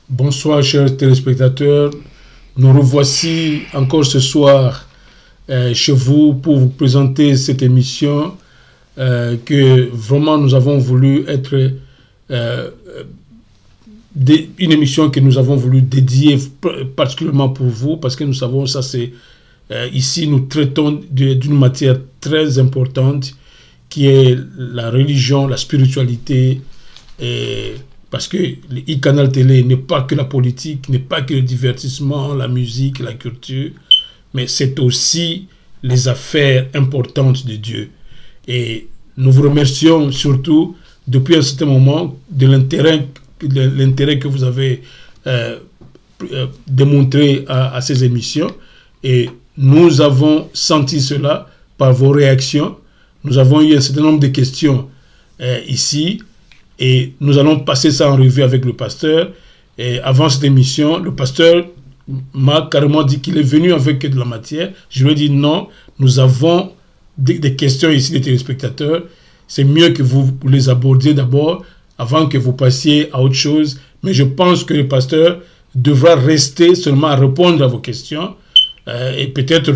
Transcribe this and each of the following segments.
Bonsoir chers téléspectateurs, nous revoici encore ce soir chez vous pour vous présenter cette émission que vraiment nous avons voulu être une émission que nous avons voulu dédier particulièrement pour vous parce que nous savons ça c'est ici nous traitons d'une matière très importante qui est la religion, la spiritualité et parce que le e-canal télé n'est pas que la politique, n'est pas que le divertissement, la musique, la culture, mais c'est aussi les affaires importantes de Dieu. Et nous vous remercions surtout depuis un certain moment de l'intérêt que vous avez démontré à ces émissions. Et nous avons senti cela par vos réactions. Nous avons eu un certain nombre de questions ici. Et nous allons passer ça en revue avec le pasteur. Et avant cette émission, le pasteur m'a carrément dit qu'il est venu avec de la matière. Je lui ai dit non, nous avons des questions ici des téléspectateurs. C'est mieux que vous les abordiez d'abord avant que vous passiez à autre chose. Mais je pense que le pasteur devra rester seulement à répondre à vos questions et peut-être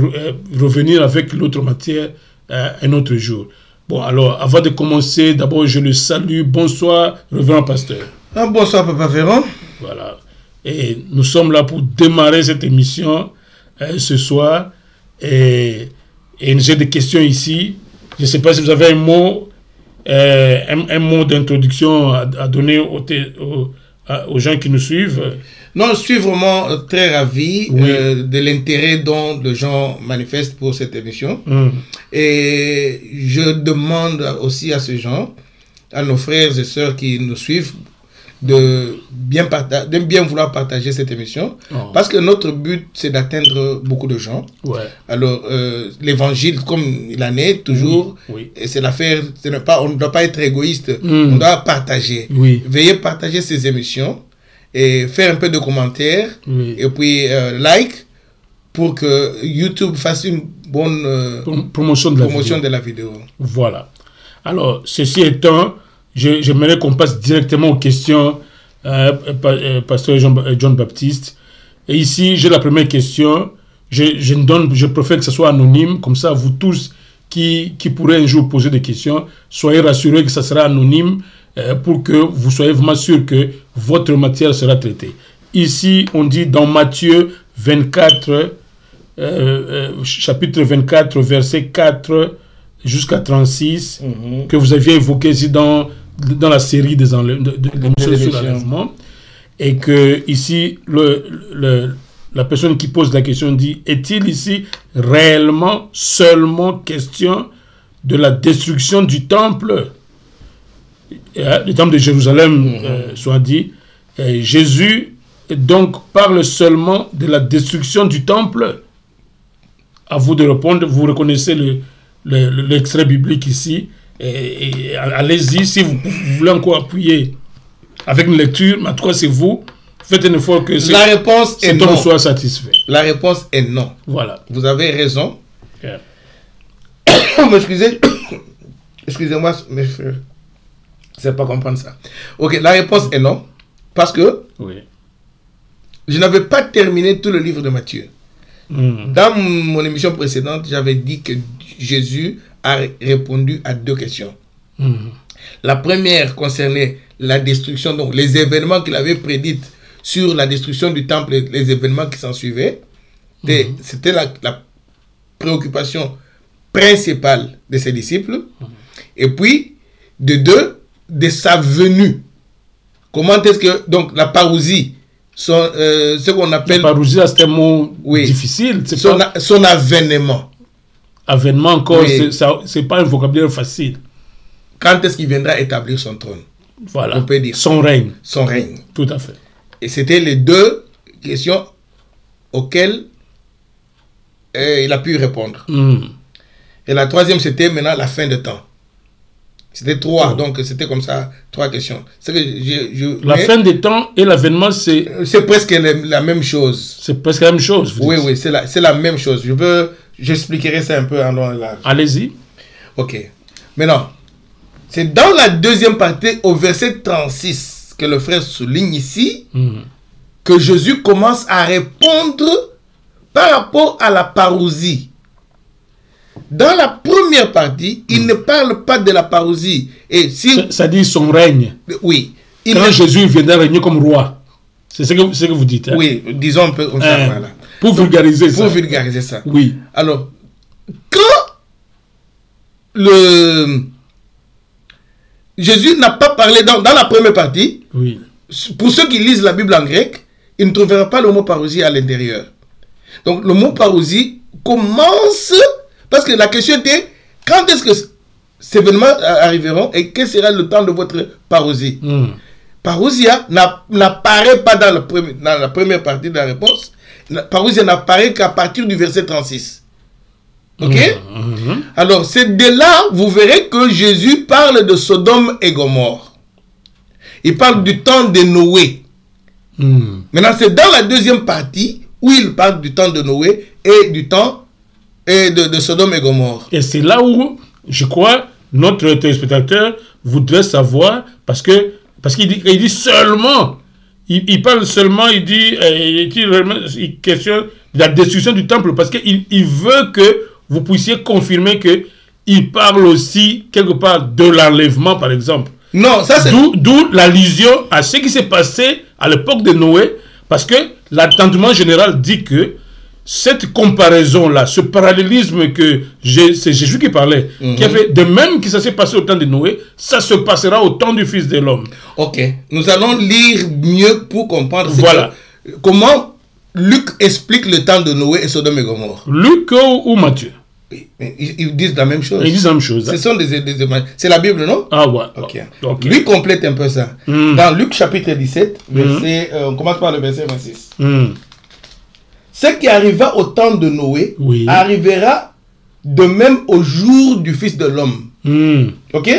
revenir avec l'autre matière un autre jour. Bon, alors, avant de commencer, d'abord, je le salue. Bonsoir, révérend pasteur. Bonsoir, Papa Véron. Voilà. Et nous sommes là pour démarrer cette émission ce soir. Et j'ai des questions ici. Je ne sais pas si vous avez un mot d'introduction à donner aux gens qui nous suivent. Non, je suis vraiment très ravi de l'intérêt dont les gens manifestent pour cette émission. Et je demande aussi à ces gens, à nos frères et sœurs qui nous suivent, de bien vouloir partager cette émission. Parce que notre but, c'est d'atteindre beaucoup de gens. Alors, l'évangile, comme il en est toujours, et c'est l'affaire, on ne doit pas être égoïste, on doit partager. Veuillez partager ces émissions. Et faire un peu de commentaires et puis like pour que YouTube fasse une bonne promotion de la vidéo. Voilà. Alors, ceci étant, j'aimerais qu'on passe directement aux questions, pasteur John Baptiste. Et ici, j'ai la première question. Je préfère que ce soit anonyme, comme ça, vous tous qui pourrez un jour poser des questions, soyez rassurés que ça sera anonyme. Pour que vous soyez vraiment sûr que votre matière sera traitée. Ici, on dit dans Matthieu 24, chapitre 24, verset 4 jusqu'à 36, que vous aviez évoqué ici dans la série des l'émission sur l'enlèvement. Et que ici, la personne qui pose la question dit, est-il ici réellement seulement question de la destruction du temple ? Le temple de Jérusalem, soit dit, Jésus donc parle seulement de la destruction du temple. À vous de répondre, vous reconnaissez l'extrait biblique ici, et allez-y, si vous voulez encore appuyer avec une lecture, mais en tout cas c'est vous, faites un effort que la réponse est non. Soit satisfait. La réponse est non. Voilà. Vous avez raison. Excusez-moi, mes frères. Je ne sais pas comprendre ça. Ok, la réponse est non. Parce que je n'avais pas terminé tout le livre de Matthieu. Dans mon émission précédente, j'avais dit que Jésus a répondu à 2 questions. La première concernait la destruction, donc les événements qu'il avait prédits sur la destruction du temple et les événements qui s'en suivaient. C'était la préoccupation principale de ses disciples. Et puis, de sa venue. Comment est-ce que... Donc, la parousie, ce qu'on appelle... La parousie, c'est un mot difficile. Son avènement. Avènement, encore, c'est pas un vocabulaire facile. Quand est-ce qu'il viendra établir son trône? Voilà. On peut dire. Son règne. Son règne. Tout à fait. Et c'était les 2 questions auxquelles il a pu répondre. Et la troisième, c'était maintenant la fin de temps. C'était 3, donc c'était comme ça, 3 questions. La fin des temps et l'avènement, c'est presque la même chose. C'est presque la même chose. Oui, c'est la même chose. J'expliquerai ça un peu en long et large. Allez-y. Ok. Maintenant, c'est dans la deuxième partie, au verset 36, que le frère souligne ici, que Jésus commence à répondre par rapport à la parousie. Dans la première partie, il ne parle pas de la parousie. Et si... ça dit son règne. Oui. Quand Jésus viendra régner comme roi. C'est ce que vous dites. Hein? Oui, disons un peu comme ça. Voilà. Pour vulgariser ça. Pour vulgariser ça. Oui. Alors, quand Jésus n'a pas parlé dans la première partie, oui. Pour ceux qui lisent la Bible en grec, ils ne trouveront pas le mot parousie à l'intérieur. Donc, le mot parousie commence... Parce que la question était, quand est-ce que ces événements arriveront et quel sera le temps de votre parousie? Parousia n'apparaît pas dans la première partie de la réponse. Parousia n'apparaît qu'à partir du verset 36. Ok? Alors, c'est de là, vous verrez que Jésus parle de Sodome et Gomorrhe. Il parle du temps de Noé. Maintenant, c'est dans la deuxième partie où il parle du temps de Noé et du temps de Sodome et Gomorre. Et c'est là où, je crois, notre téléspectateur voudrait savoir, parce qu'il dit seulement, il parle seulement, il questionne la destruction du temple, parce qu'il veut que vous puissiez confirmer qu'il parle aussi, quelque part, de l'enlèvement, par exemple. Non, ça c'est... D'où l'allusion à ce qui s'est passé à l'époque de Noé, parce que l'entendement général dit que cette comparaison-là, ce parallélisme que c'est Jésus qui parlait, qui a fait de même que ça s'est passé au temps de Noé, ça se passera au temps du Fils de l'homme. Ok, nous allons lire mieux pour comprendre voilà. Comment Luc explique le temps de Noé et Sodome et Gomorre. Luc ou Matthieu? Ils disent la même chose. Ils disent la même chose. Ce sont c'est la Bible, non? Ah ouais. Ok. Lui complète un peu ça. Dans Luc chapitre 17, on commence par le verset 26. Ce qui arriva au temps de Noé arrivera de même au jour du Fils de l'homme. Ok?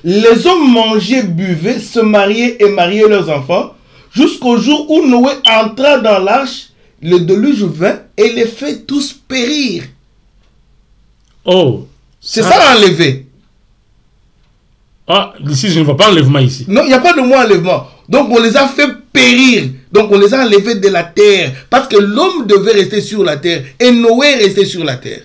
Les hommes mangeaient, buvaient, se mariaient et mariaient leurs enfants jusqu'au jour où Noé entra dans l'arche, le déluge vint et les fit tous périr. Oh. C'est ça enlever. Ah, ici je ne vois pas enlèvement ici. Non, il n'y a pas de mot enlèvement. Donc on les a fait périr. Donc on les a enlevés de la terre. Parce que l'homme devait rester sur la terre. Et Noé restait sur la terre.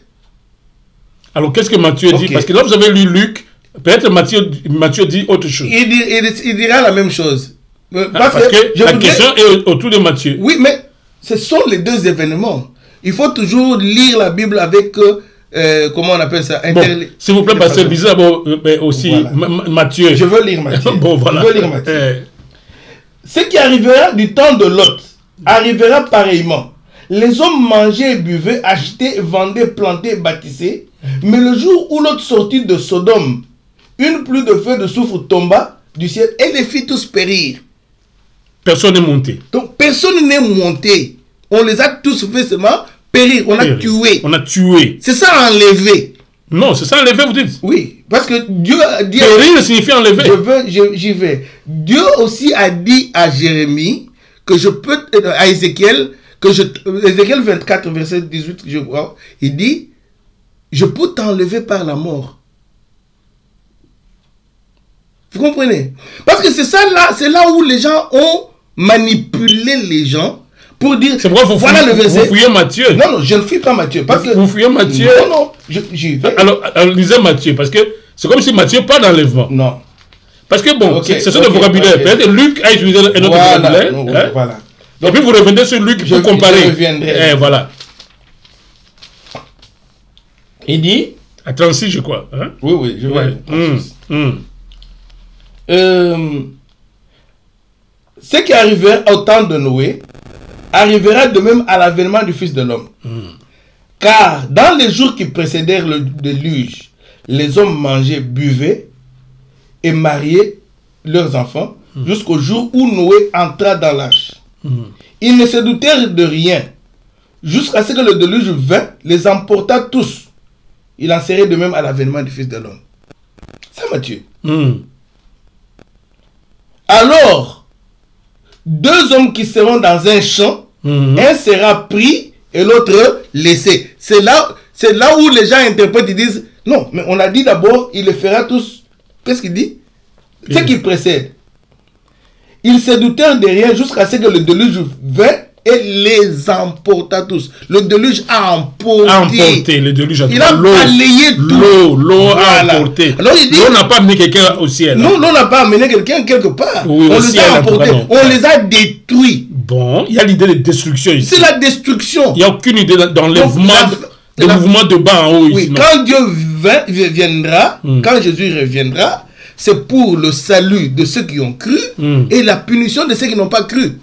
Alors qu'est-ce que Matthieu dit? Parce que là vous avez lu Luc. Peut-être Matthieu dit autre chose. Il dira la même chose. Parce que la question est autour de Matthieu. Oui, mais ce sont les deux événements. Il faut toujours lire la Bible avec... comment on appelle ça? S'il vous plaît, parce que lisez aussi Matthieu. Je veux lire Matthieu. Bon, voilà. Je veux lire Matthieu. Ce qui arrivera du temps de Lot arrivera pareillement. Les hommes mangeaient et buvaient, achetaient, vendaient, plantaient, bâtissaient. Mais le jour où Lot sortit de Sodome, une pluie de feu de soufre tomba du ciel et les fit tous périr. Personne n'est monté. Donc personne n'est monté. On les a tous fait seulement périr. On a tué. On a tué. C'est ça enlever. Non, c'est ça enlever, vous dites? Oui, parce que Dieu a dit... Périr signifie enlever. J'y vais. Dieu aussi a dit à Jérémie que je peux... À Ézéchiel, Ézéchiel 24, verset 18, je crois, il dit, je peux t'enlever par la mort. Vous comprenez? Parce que c'est ça là, c'est là où les gens ont manipulé les gens pour dire... C'est pourquoi vous fouillez Matthieu. Non, je ne fuis pas Matthieu. Parce que vous fouillez Matthieu. Non, j'y vais. Alors, lisez Matthieu, parce que c'est comme si Matthieu pas d'enlèvement. Non. Parce que bon, c'est ça le vocabulaire. Peut-être Luc a utilisé un autre vocabulaire. Voilà. Et puis vous revenez sur Luc pour comparer. Je reviendrai. Voilà. Il dit... À 36, je crois. Hein? Oui, je vais. Ce qui arrivera au temps de Noé arrivera de même à l'avènement du Fils de l'homme. Car dans les jours qui précédèrent le déluge, les hommes mangeaient, buvaient et mariaient leurs enfants jusqu'au jour où Noé entra dans l'arche. Ils ne se doutèrent de rien jusqu'à ce que le déluge vint, les emporta tous. Il en serait de même à l'avènement du Fils de l'homme. Ça, Matthieu. Alors, deux hommes qui seront dans un champ, un sera pris et l'autre laissé. C'est là où les gens interprètent, ils disent, non, mais on a dit d'abord, il les fera tous. Qu'est-ce qu'il dit? Ce qui précède. Ils se doutèrent de rien jusqu'à ce que le déluge vint et les emporta tous. Le déluge a emporté. Le déluge a il a balayé tout. L'eau a emporté. L'eau n'a pas amené quelqu'un au ciel. Non, l'eau n'a pas amené quelqu'un quelque part. Oui, on les a emportés. On les a détruits. Bon, il y a l'idée de destruction ici. C'est la destruction. Il n'y a aucune idée d'enlèvement, de mouvement de bas en haut oui, ici. Quand Dieu viendra, quand Jésus reviendra, c'est pour le salut de ceux qui ont cru et la punition de ceux qui n'ont pas cru.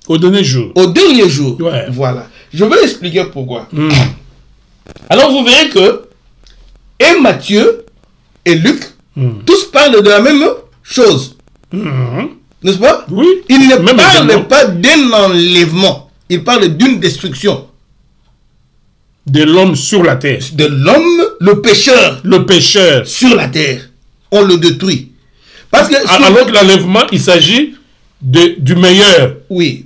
Au dernier jour. Au dernier jour. Ouais. Voilà. Je vais expliquer pourquoi. Alors vous verrez que et Matthieu et Luc, tous parlent de la même chose. N'est-ce pas? Oui. Ils ne parlent pas d'un enlèvement. Ils parlent d'une destruction. De l'homme sur la terre. De l'homme, le pécheur. Le pécheur. Sur la terre. On le détruit. Parce que alors que l'enlèvement, il s'agit du meilleur. Oui.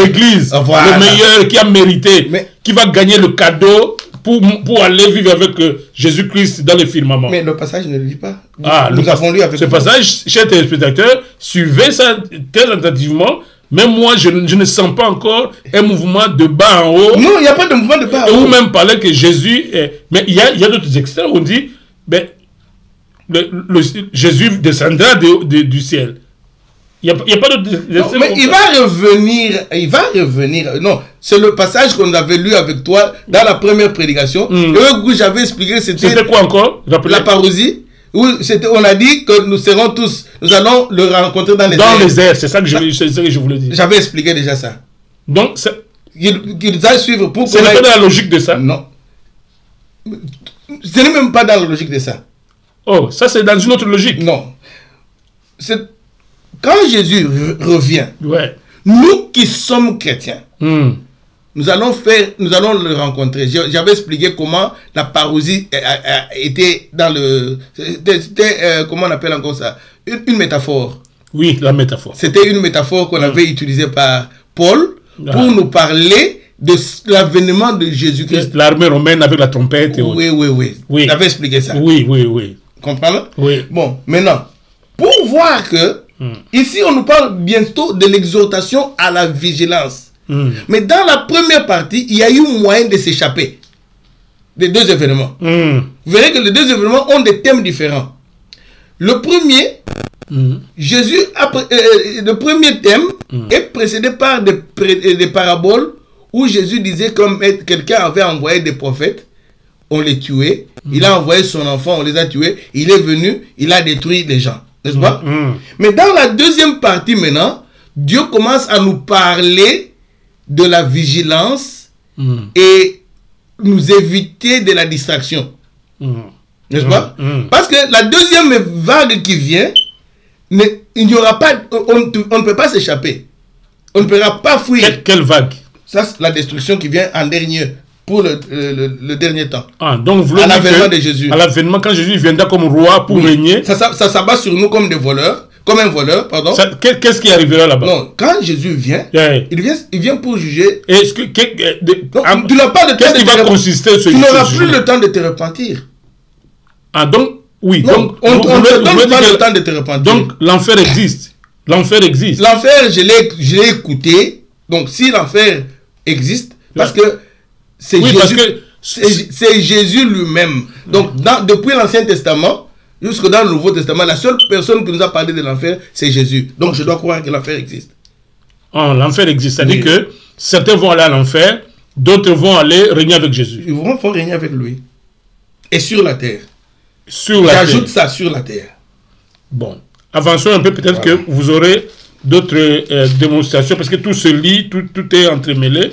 L'église. Voilà. Le meilleur qui a mérité. Qui va gagner le cadeau pour aller vivre avec Jésus-Christ dans le firmament. Mais le passage ne le dit pas. Nous avons lu avec ce passage, chers téléspectateurs, suivez ça très attentivement. Même moi, je ne sens pas encore un mouvement de bas en haut. Non, il n'y a pas de mouvement de bas en haut. Ou même parler que Jésus est... Mais il y a d'autres extraits où on dit, ben, Jésus descendra du ciel. Il n'y a pas d'autres extraits. Mais il va revenir. Non, c'est le passage qu'on avait lu avec toi dans la première prédication. Et où j'avais expliqué, c'était quoi encore? La parousie. Oui, on a dit que nous allons le rencontrer dans les airs. Dans les airs, c'est ça que je voulais dire. J'avais expliqué déjà ça. Donc, qu'il doit suivre pour... Ce n'est pas dans la logique de ça? Non. Ce n'est même pas dans la logique de ça. Oh, ça c'est dans une autre logique. Non. Quand Jésus revient, ouais. Nous qui sommes chrétiens, nous allons le rencontrer. J'avais expliqué comment la parousie était dans le... C'était, comment on appelle encore ça? Une métaphore. Oui, la métaphore. C'était une métaphore qu'on avait utilisée par Paul pour nous parler de l'avènement de Jésus-Christ. L'armée romaine avec la trompette. Et oui. J'avais expliqué ça. Oui. Comprends? Oui. Bon, maintenant, pour voir que ici, on nous parle bientôt de l'exhortation à la vigilance. Mais dans la première partie, il y a eu moyen de s'échapper des deux événements. Vous verrez que les deux événements ont des thèmes différents. Le premier, le premier thème est précédé par des paraboles où Jésus disait comme quelqu'un avait envoyé des prophètes, on les tuait, il a envoyé son enfant, on les a tués, il est venu, il a détruit les gens. N'est-ce pas? Mais dans la deuxième partie maintenant, Dieu commence à nous parler de la vigilance et nous éviter de la distraction. N'est-ce pas? Parce que la deuxième vague qui vient, il n'y aura pas, on ne peut pas s'échapper. On ne pourra pas fuir. Quelle vague? Ça, c'est la destruction qui vient en dernier, pour le dernier temps. Ah, donc vous à l'avènement de Jésus. À l'avènement, quand Jésus viendra comme roi pour régner. Ça s'abat sur nous comme des voleurs. Comme un voleur, pardon. Qu'est-ce qui arrivera là-bas? Non, quand Jésus vient, il vient pour juger. Est-ce que tu n'as pas le temps. Qu'est-ce qui va consister ce Tu n'auras plus le temps de te repentir. Ah donc oui. Non, donc on ne te donne pas le temps de te repentir. Donc l'enfer existe. L'enfer existe. L'enfer, je l'ai écouté. Donc si l'enfer existe, parce que c'est Jésus. C'est Jésus lui-même. Donc depuis l'Ancien Testament jusque dans le Nouveau Testament, la seule personne qui nous a parlé de l'enfer, c'est Jésus. Donc je dois croire que l'enfer existe. Oh, l'enfer existe. C'est-à-dire que certains vont aller à l'enfer, d'autres vont aller régner avec Jésus. Ils vont régner avec lui. Et sur la terre. J'ajoute ça sur la terre. Bon. Avançons un peu, peut-être que vous aurez d'autres démonstrations, parce que tout se lie, tout est entremêlé.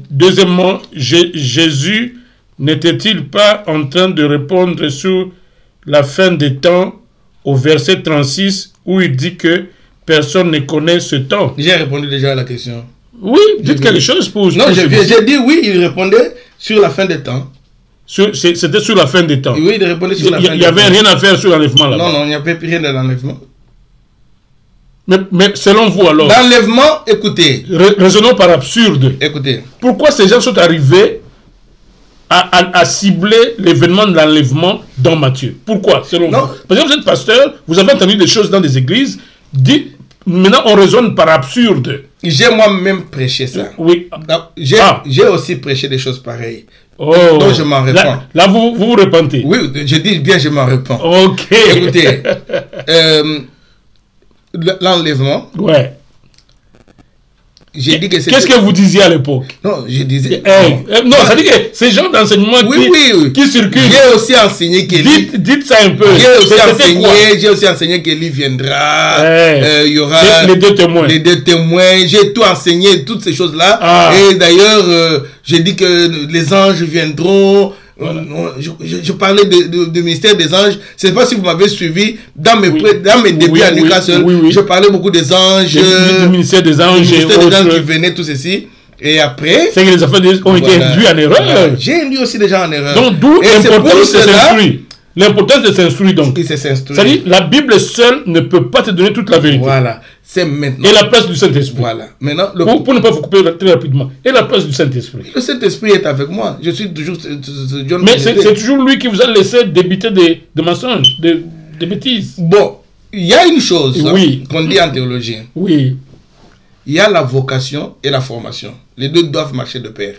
Deuxièmement, Jésus n'était-il pas en train de répondre sur la fin des temps au verset 36 où il dit que personne ne connaît ce temps? J'ai répondu déjà à la question. Oui, dites quelque chose pour... Non, j'ai dit oui, il répondait sur la fin des temps. C'était sur la fin des temps. Oui, il répondait sur la fin des temps. Il n'y avait rien à faire sur l'enlèvement là-bas. Non, il n'y avait rien de l'enlèvement. Mais selon vous alors... L'enlèvement, écoutez. Raisonnons par absurde. Écoutez. Pourquoi ces gens sont arrivés a ciblé l'événement de l'enlèvement dans Matthieu? Pourquoi, selon vous? Parce que vous êtes pasteur, vous avez entendu des choses dans des églises, dites, maintenant on raisonne par absurde. J'ai moi-même prêché ça. Oui. J'ai aussi prêché des choses pareilles. Oh. Donc je m'en répands. Là vous vous repentez? Oui, je dis bien je m'en répands. Ok. Écoutez, l'enlèvement. Ouais. J'ai dit que qu'est-ce que vous disiez à l'époque? Non, je disais... non, ça dit que ces gens d'enseignement qui circulent... J'ai aussi enseigné qu'Élie... Dites ça un peu. J'ai aussi enseigné qu'Élie viendra. Il y aura... Les deux témoins. Les deux témoins. J'ai tout enseigné, toutes ces choses-là. Et d'ailleurs, j'ai dit que les anges viendront... Voilà. Je parlais du ministère des anges. Je ne sais pas si vous m'avez suivi dans mes débuts à Newcastle. Je parlais beaucoup des anges, du ministère des anges, qui venaient, tout ceci. Et après, c'est que les affaires ont été induits en erreur. J'ai induit aussi des gens en erreur. Donc d'où l'importance de s'instruire. L'importance de s'instruire donc. C'est-à-dire, la Bible seule ne peut pas te donner toute la vérité. Voilà. C'est maintenant. Et la place du Saint-Esprit. Voilà. Maintenant, pour ne pas vous couper très rapidement. Et la place du Saint-Esprit. Le Saint-Esprit est avec moi. Je suis toujours John. Mais c'est toujours lui qui vous a laissé débiter des mensonges, des bêtises. Bon, il y a une chose qu'on dit en théologie. Oui. Il y a la vocation et la formation. Les deux doivent marcher de pair.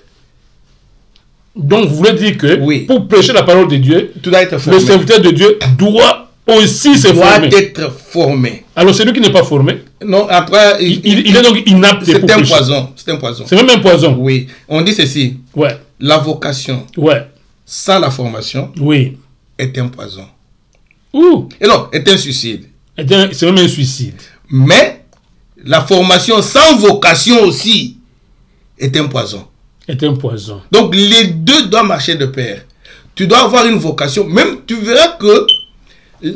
Donc vous voulez dire que pour prêcher la parole de Dieu, tout doit être formé. Le serviteur de Dieu doit aussi se former. Doit être formé. Alors celui qui n'est pas formé, non, après, il est donc inapte pour prêcher. C'est un poison. C'est un poison. C'est même un poison. Oui. On dit ceci. Ouais. La vocation. Ouais. Sans la formation. Oui. Est un poison. Ouh. Et non, est un suicide. C'est même un suicide. Mais la formation sans vocation aussi est un poison. Est un poison. Donc les deux doivent marcher de pair. Tu dois avoir une vocation. Même tu verras que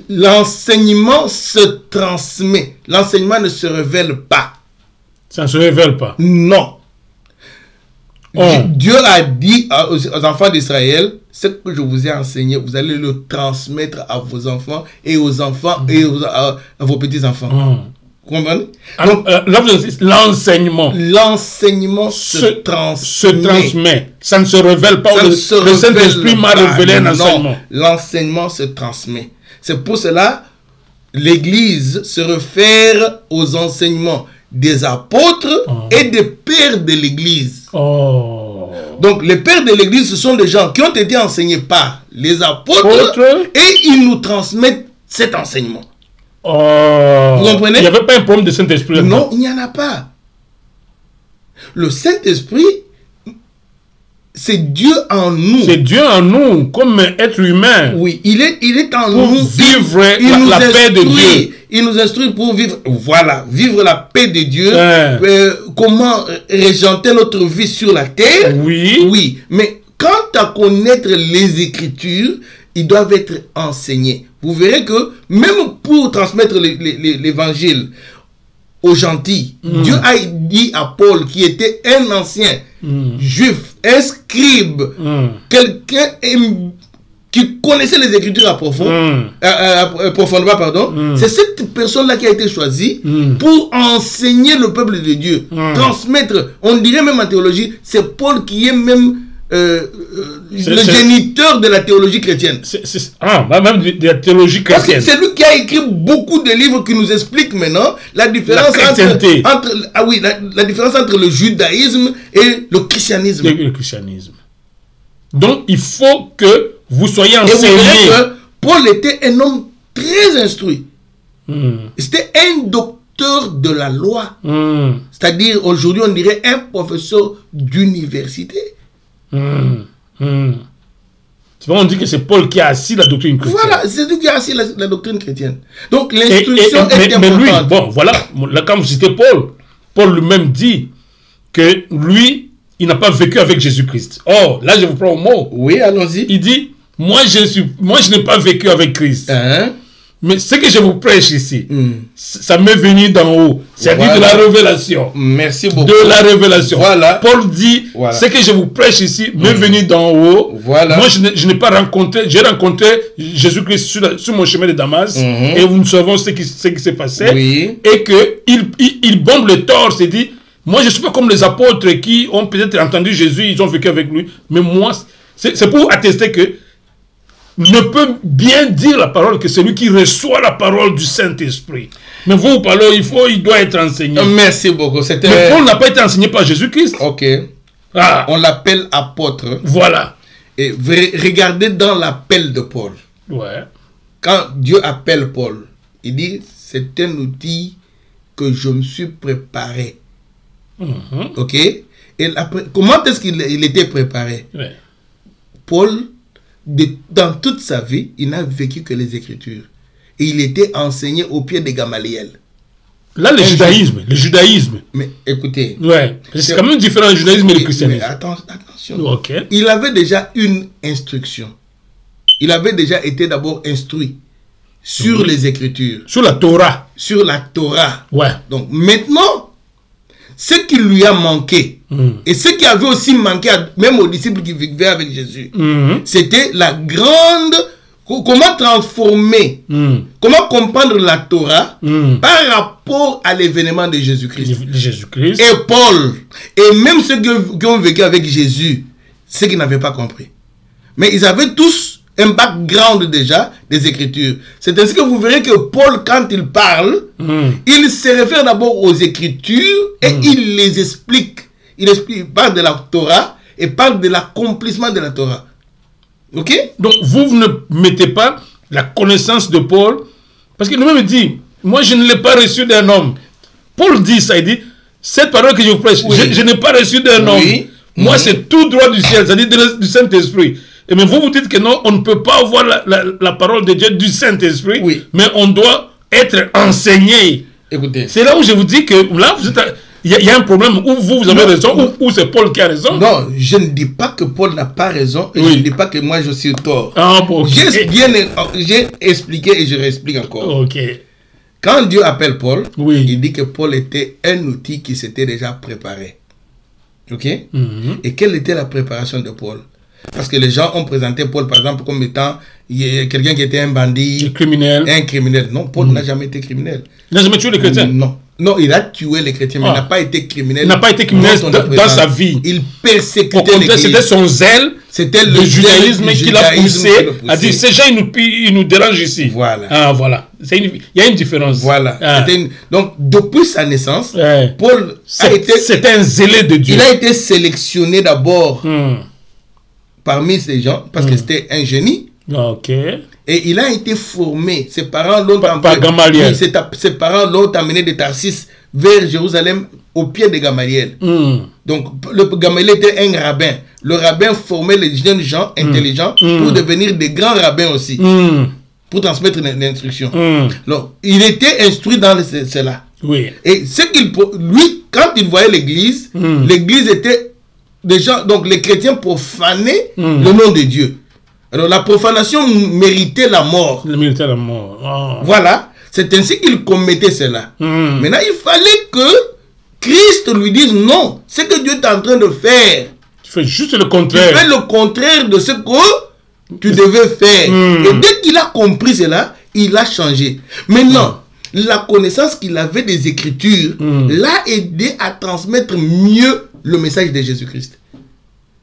l'enseignement se transmet. L'enseignement ne se révèle pas. Ça ne se révèle pas. Non. Dieu a dit aux enfants d'Israël, ce que je vous ai enseigné, vous allez le transmettre à vos enfants et aux enfants et à vos petits-enfants. Vous comprenez? Donc, là, vous insistez, l'enseignement. L'enseignement se transmet. Ça ne se révèle pas. Le Saint-Esprit m'a révélé un enseignement. L'enseignement se transmet. C'est pour cela l'Église se réfère aux enseignements des apôtres et des pères de l'Église. Donc les pères de l'Église, ce sont des gens qui ont été enseignés par les apôtres et ils nous transmettent cet enseignement. Vous comprenez? Il n'y avait pas un problème de Saint-Esprit. Non, il n'y en a pas. Le Saint-Esprit, c'est Dieu en nous. C'est Dieu en nous, comme être humain. Oui, il est en pour nous. Vivre la paix de Dieu. Il nous instruit pour vivre, voilà, vivre la paix de Dieu. Comment régenter notre vie sur la terre. Oui. Oui, mais quant à connaître les Écritures, ils doivent être enseignés. Vous verrez que même pour transmettre l'évangile aux gentils, Dieu a dit à Paul, qui était un ancien juif, un scribe, quelqu'un qui connaissait les Écritures profondément, pardon, c'est cette personne-là qui a été choisie pour enseigner le peuple de Dieu, transmettre. On dirait même en théologie, c'est Paul qui est même le géniteur de la théologie chrétienne. Même de la théologie chrétienne. C'est lui qui a écrit beaucoup de livres qui nous expliquent maintenant la différence la différence entre le judaïsme et le christianisme. Le christianisme. Donc il faut que vous soyez enseigné. Et vous verrez que Paul était un homme très instruit. C'était un docteur de la loi. C'est-à-dire, aujourd'hui, on dirait un professeur d'université. On dit que c'est Paul qui a assis la doctrine chrétienne. Voilà, c'est lui qui a assis la doctrine chrétienne. Donc, l'instruction est importante. Mais lui, bon, voilà, là, quand vous citez Paul, Paul lui-même dit que lui, il n'a pas vécu avec Jésus-Christ. Oh, là, je vous prends au mot. Oui, allons-y. Il dit, moi, je n'ai pas vécu avec Christ. Mais ce que je vous prêche ici, ça m'est venu d'en haut. C'est-à-dire de la révélation. Merci beaucoup. De la révélation. Voilà. Paul dit, ce que je vous prêche ici m'est venu d'en haut. Voilà. Moi, je n'ai pas rencontré, j'ai rencontré Jésus-Christ sur mon chemin de Damas. Et nous savons ce qui s'est passé. Oui. Et qu'il bombe le torse et dit, moi, je ne suis pas comme les apôtres qui ont peut-être entendu Jésus, ils ont vécu avec lui. Mais moi, C'est pour attester que ne peut bien dire la parole que celui qui reçoit la parole du Saint-Esprit. Mais vous parlez, il doit être enseigné. Merci beaucoup. Mais Paul n'a pas été enseigné par Jésus-Christ. Ok. Ah. On l'appelle apôtre. Voilà. Et regardez dans l'appel de Paul. Ouais. Quand Dieu appelle Paul, il dit, c'est un outil que je me suis préparé. Ok. Et après, comment est-ce qu'il était préparé? Ouais. Paul, dans toute sa vie, il n'a vécu que les Écritures. Et il était enseigné au pied de Gamaliel. Là, le judaïsme. Mais écoutez. Ouais. C'est quand même différent du judaïsme et du christianisme. Mais attention. Ok. Il avait déjà une instruction. Il avait déjà été d'abord instruit sur les Écritures. Sur la Torah. Sur la Torah. Ouais. Donc maintenant, ce qui lui a manqué, et ce qui avait aussi manqué même aux disciples qui vivaient avec Jésus, c'était la grande... Comment transformer, comment comprendre la Torah par rapport à l'événement de Jésus-Christ. Et Paul, et même ceux qui ont vécu avec Jésus, ceux qui n'avaient pas compris. Mais ils avaient tous un background déjà des Écritures. C'est ainsi que vous verrez que Paul, quand il parle, il se réfère d'abord aux Écritures et il les explique. Il parle de la Torah et parle de l'accomplissement de la Torah. Ok? Donc vous ne mettez pas la connaissance de Paul, parce qu'il lui-même dit, moi je ne l'ai pas reçu d'un homme. Paul dit ça, il dit, cette parole que je vous prêche, je n'ai pas reçu d'un homme. Moi c'est tout droit du ciel, c'est-à-dire du Saint-Esprit. Et mais vous dites que non, on ne peut pas avoir la parole de Dieu du Saint-Esprit, mais on doit être enseigné. Écoutez. C'est là où je vous dis que là, il y a un problème où vous avez raison, ou c'est Paul qui a raison. Non, je ne dis pas que Paul n'a pas raison, et je ne dis pas que moi je suis tort. Ah, bon, okay. J'ai expliqué et je réexplique encore. Ok. Quand Dieu appelle Paul, il dit que Paul était un outil qui s'était déjà préparé. Ok? Et quelle était la préparation de Paul? Parce que les gens ont présenté Paul, par exemple, comme étant quelqu'un qui était un bandit, un criminel. Non, Paul n'a jamais été criminel. Il n'a jamais tué les chrétiens? Non, il a tué les chrétiens, mais il n'a pas été criminel. Il n'a pas été criminel dans sa vie. Il persécutait l'église. C'était son zèle. C'était le judaïsme qui l'a poussé à dire, ces gens, ils nous dérangent ici. Voilà. Ah, voilà. Il y a une différence. Voilà. Ah. Donc, depuis sa naissance, Paul c'était un zélé de Dieu. Il a été sélectionné d'abord parmi ces gens, parce que c'était un génie. Ok. Et il a été formé. Ses parents l'ont Gamaliel. Ses parents l'ont amené de Tarsis vers Jérusalem au pied de Gamaliel. Donc, le Gamaliel était un rabbin. Le rabbin formait les jeunes gens intelligents pour devenir des grands rabbins aussi. Pour transmettre l'instruction. Donc, il était instruit dans cela. Oui. Et lui, quand il voyait l'église, l'église était déjà, donc les chrétiens profanaient le nom de Dieu. Alors la profanation méritait la mort. Il méritait la mort. Oh. Voilà. C'est ainsi qu'il commettait cela. Maintenant, il fallait que Christ lui dise non. Ce que Dieu est en train de faire. Tu fais juste le contraire. Tu fais le contraire de ce que tu devais faire. Et dès qu'il a compris cela, il a changé. Maintenant, la connaissance qu'il avait des Écritures l'a aidé à transmettre mieux le message de Jésus-Christ.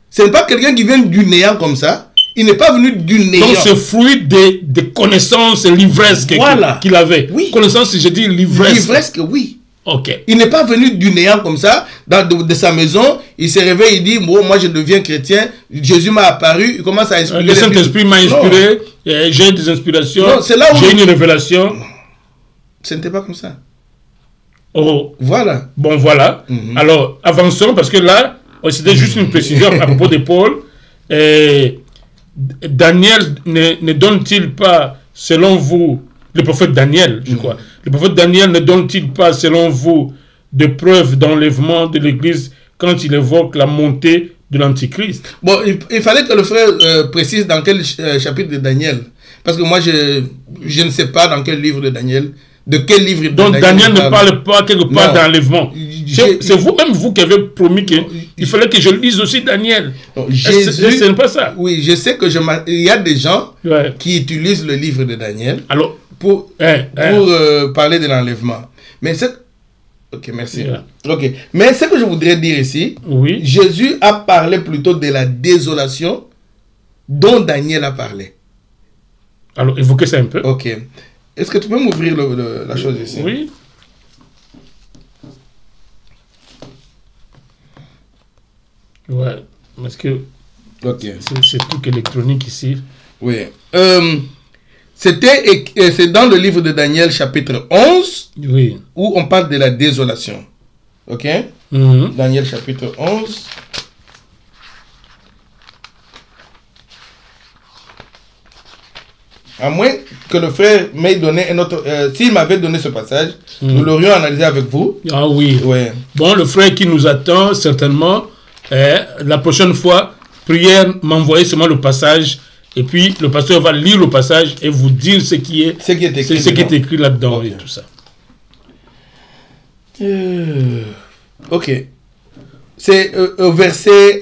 Ce n'est pas quelqu'un qui vient du néant comme ça. Il n'est pas venu du néant. Donc c'est fruit des connaissances livresques qu'il avait. Oui. Connaissances, je dis livresques. Livresques, oui. Ok. Il n'est pas venu du néant comme ça, de sa maison. Il se réveille, il dit, bon, moi je deviens chrétien. Jésus m'a apparu, il commence à expliquer. Le Saint-Esprit m'a inspiré. J'ai des inspirations. J'ai une révélation. Non. Ce n'était pas comme ça. Oh. Voilà. Bon, voilà. Alors, avançons, parce que là, c'était juste une précision à propos de Paul. Daniel ne donne-t-il pas, selon vous, le prophète Daniel, je crois, le prophète Daniel ne donne-t-il pas, selon vous, de preuves d'enlèvement de l'Église quand il évoque la montée de l'Antichrist? Bon, il fallait que le frère précise dans quel chapitre de Daniel. Parce que moi, je ne sais pas dans quel livre de Daniel. De quel livre de Donc Daniel ne parle pas quelque part d'enlèvement. C'est vous-même, vous qui avez promis qu'il fallait que je lise aussi Daniel. Ce n'est pas ça. Oui, je sais que il y a des gens qui utilisent le livre de Daniel pour parler de l'enlèvement. Mais c'est... Ok, merci. Ok. Mais ce que je voudrais dire ici, Jésus a parlé plutôt de la désolation dont Daniel a parlé. Alors, évoquez ça un peu. Ok. Est-ce que tu peux m'ouvrir la chose ici? Oui. Ouais, parce que c'est tout électronique ici. Oui. C'est dans le livre de Daniel, chapitre 11, oui, où on parle de la désolation. Ok? Daniel, chapitre 11. À moins que le frère m'ait donné un autre... s'il m'avait donné ce passage, nous l'aurions analysé avec vous. Ah oui. Ouais. Bon, le frère qui nous attend, certainement, la prochaine fois, prière, m'envoyer seulement le passage, et puis le pasteur va lire le passage et vous dire ce qui est écrit là-dedans, okay, et tout ça. Ok. C'est au verset...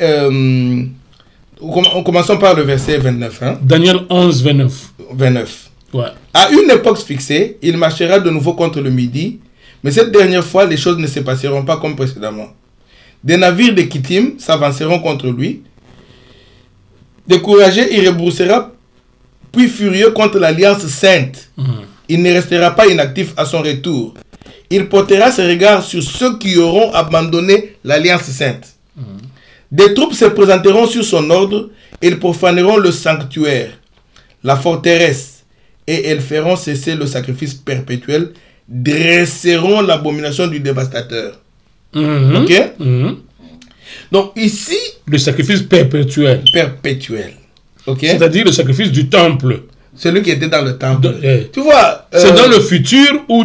commençons par le verset 29. Hein? Daniel 11, 29. 29. Ouais. À une époque fixée, il marchera de nouveau contre le Midi, mais cette dernière fois, les choses ne se passeront pas comme précédemment. Des navires de Kittim s'avanceront contre lui. Découragé, il rebroussera, puis furieux contre l'Alliance sainte. Il ne restera pas inactif à son retour. Il portera ses regards sur ceux qui auront abandonné l'Alliance sainte. Des troupes se présenteront sur son ordre, ils profaneront le sanctuaire, la forteresse, et elles feront cesser le sacrifice perpétuel, dresseront l'abomination du dévastateur. Ok? Donc ici... Le sacrifice perpétuel. Perpétuel. Ok? C'est-à-dire le sacrifice du temple. Celui qui était dans le temple. Tu vois... c'est dans le futur où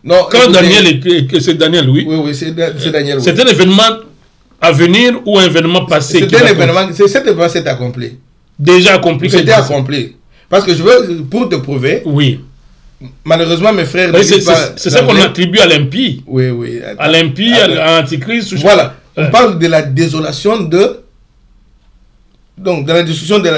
non, quand Daniel... C'est Daniel, oui. Oui, c'est Daniel. Oui. C'est un événement à venir ou un événement passé? C'est un événement... Cet événement s'est accompli. Déjà accompli. C'était accompli. Parce que je veux, pour te prouver... Oui. Malheureusement, mes frères... C'est ça qu'on attribue à l'impie. Oui. À l'impie, à l'antichrist. Voilà. On parle de la désolation de... Donc, de la destruction de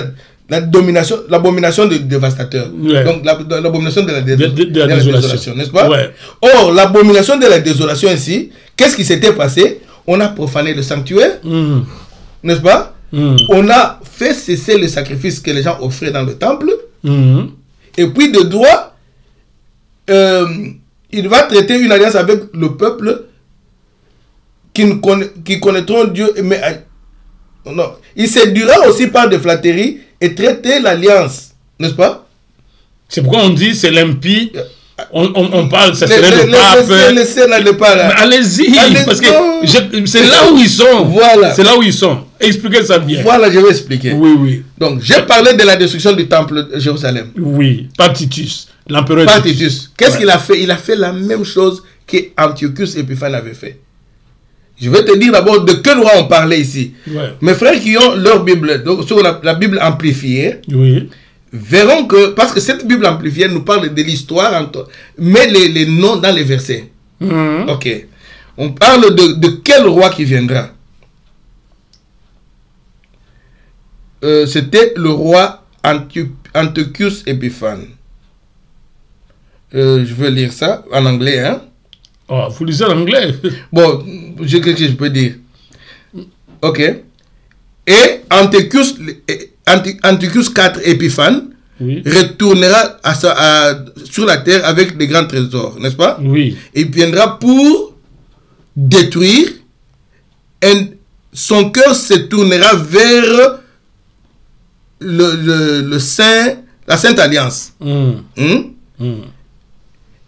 la domination, l'abomination du dévastateur. Ouais. Donc, l'abomination de la désolation, n'est-ce pas? Ouais. Or, l'abomination de la désolation ici, qu'est-ce qui s'était passé? On a profané le sanctuaire, n'est-ce pas? On a fait cesser le sacrifice que les gens offraient dans le temple. Et puis, de droit, il va traiter une alliance avec le peuple qui connaîtront Dieu. Mais non, il séduira aussi par des flatteries et traiter l'alliance, n'est-ce pas? C'est pourquoi on dit c'est l'impie. On parle, ça serait le pape. Allez-y, parce que c'est là où ils sont. Voilà. C'est là où ils sont. Expliquez ça bien. Voilà, je vais expliquer. Oui. Donc, j'ai parlé de la destruction du temple de Jérusalem. Oui, par Titus, l'empereur Titus. Qu'est-ce qu'il a fait? Il a fait la même chose que Antiochus Épiphane avait fait. Je vais te dire d'abord de quelle loi on parlait ici. Ouais. Mes frères qui ont leur Bible, donc sur la Bible amplifiée, verront que, parce que cette Bible amplifiée nous parle de l'histoire, mais les noms dans les versets. Ok. On parle de quel roi qui viendra. C'était le roi Antiochus Épiphane. Je vais lire ça en anglais, hein. Oh, vous lisez en anglais. Bon, qu'est-ce que je peux dire? Ok. Et Antiochus IV Épiphane retournera sur la terre avec des grands trésors, n'est-ce pas? Oui. Il viendra pour détruire et son cœur se tournera vers la Sainte Alliance.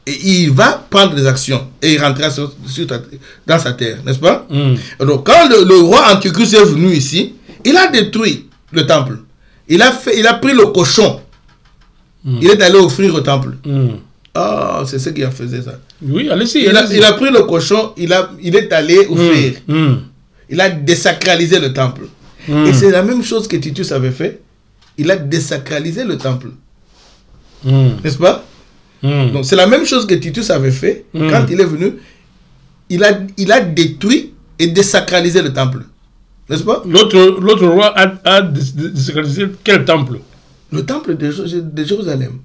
Et il va prendre des actions et il rentrera dans sa terre, n'est-ce pas? Donc, quand le roi Antiochus est venu ici, il a détruit le temple. Il a pris le cochon. Il est allé offrir au temple. Ah, c'est ce qui a fait ça. Oui, allez-y. Il a pris le cochon, il est allé offrir. Il a désacralisé le temple. Et c'est la même chose que Titus avait fait. Il a désacralisé le temple. N'est-ce pas? Donc c'est la même chose que Titus avait fait quand il est venu. Il a détruit et désacralisé le temple. N'est-ce pas? L'autre roi a désacralisé quel temple? Le temple de Jérusalem.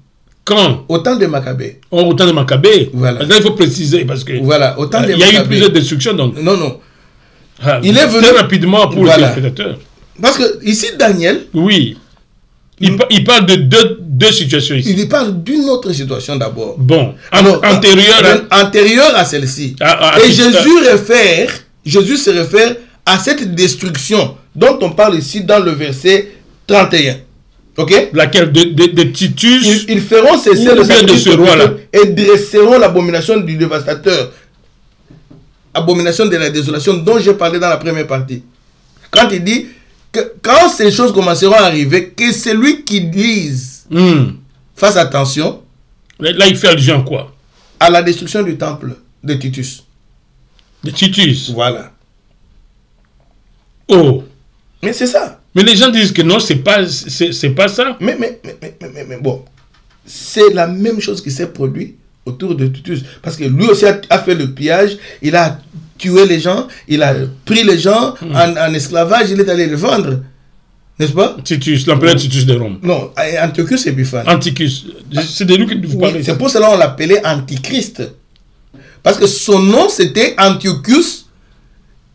Quand? Au temps de Maccabée. Au temps de Maccabée. Voilà. Là, il faut préciser parce que voilà, au temps de il y a eu plusieurs destructions donc. Non. Il est venu très rapidement pour les spectateurs. Parce que ici Daniel. Oui. Il parle de deux situations ici. Il parle d'une autre situation d'abord. Bon, antérieure à celle-ci. Et Jésus se réfère à cette destruction dont on parle ici dans le verset 31. Ok? Laquelle de Titus. Ils feront cesser le sacrifice de ce roi-là et dresseront l'abomination du dévastateur. Abomination de la désolation dont j'ai parlé dans la première partie. Quand il dit que quand ces choses commenceront à arriver, que celui qui lise fasse attention. Là, il fait allusion à quoi? À la destruction du temple de Titus. De Titus. Voilà. Oh. Mais c'est ça. Mais les gens disent que non, c'est pas ça. Mais bon, c'est la même chose qui s'est produite autour de Titus. Parce que lui aussi a fait le pillage, il a tué les gens, il a pris les gens en esclavage, il est allé les vendre. N'est-ce pas? Titus, l'empereur Titus de Rome. Non, Antiochus Épiphane. Antichus. C'est de lui que vous parlez. Oui, c'est pour cela qu'on l'appelait Antichrist. Parce que son nom c'était Antiochus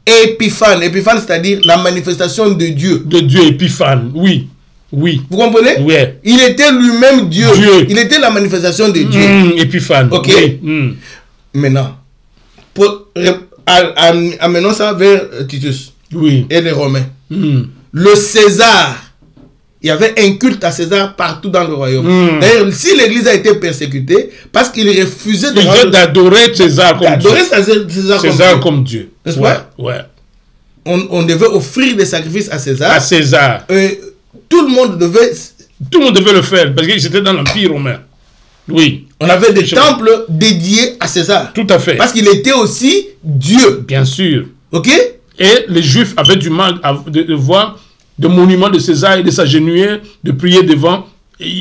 Épiphane. Épiphane, c'est-à-dire la manifestation de Dieu. De Dieu, Épiphane, oui. Oui. Vous comprenez? Oui. Il était lui-même Dieu. Il était la manifestation de Dieu. Épiphane. Ok. Oui. Maintenant, amenons ça vers Titus. Oui. Et les Romains. Le César. Il y avait un culte à César partout dans le royaume. D'ailleurs, si l'église a été persécutée, parce qu'il refusait d'adorer César comme Dieu. César comme Dieu. N'est-ce pas? Ouais. On devait offrir des sacrifices à César. À César. Tout le monde devait le faire, parce que c'était dans l'Empire romain. Oui. On avait des temples dédiés à César. Tout à fait. Parce qu'il était aussi Dieu. Bien sûr. Ok? Et les Juifs avaient du mal de voir des monuments de César et de s'agenouiller, de prier devant.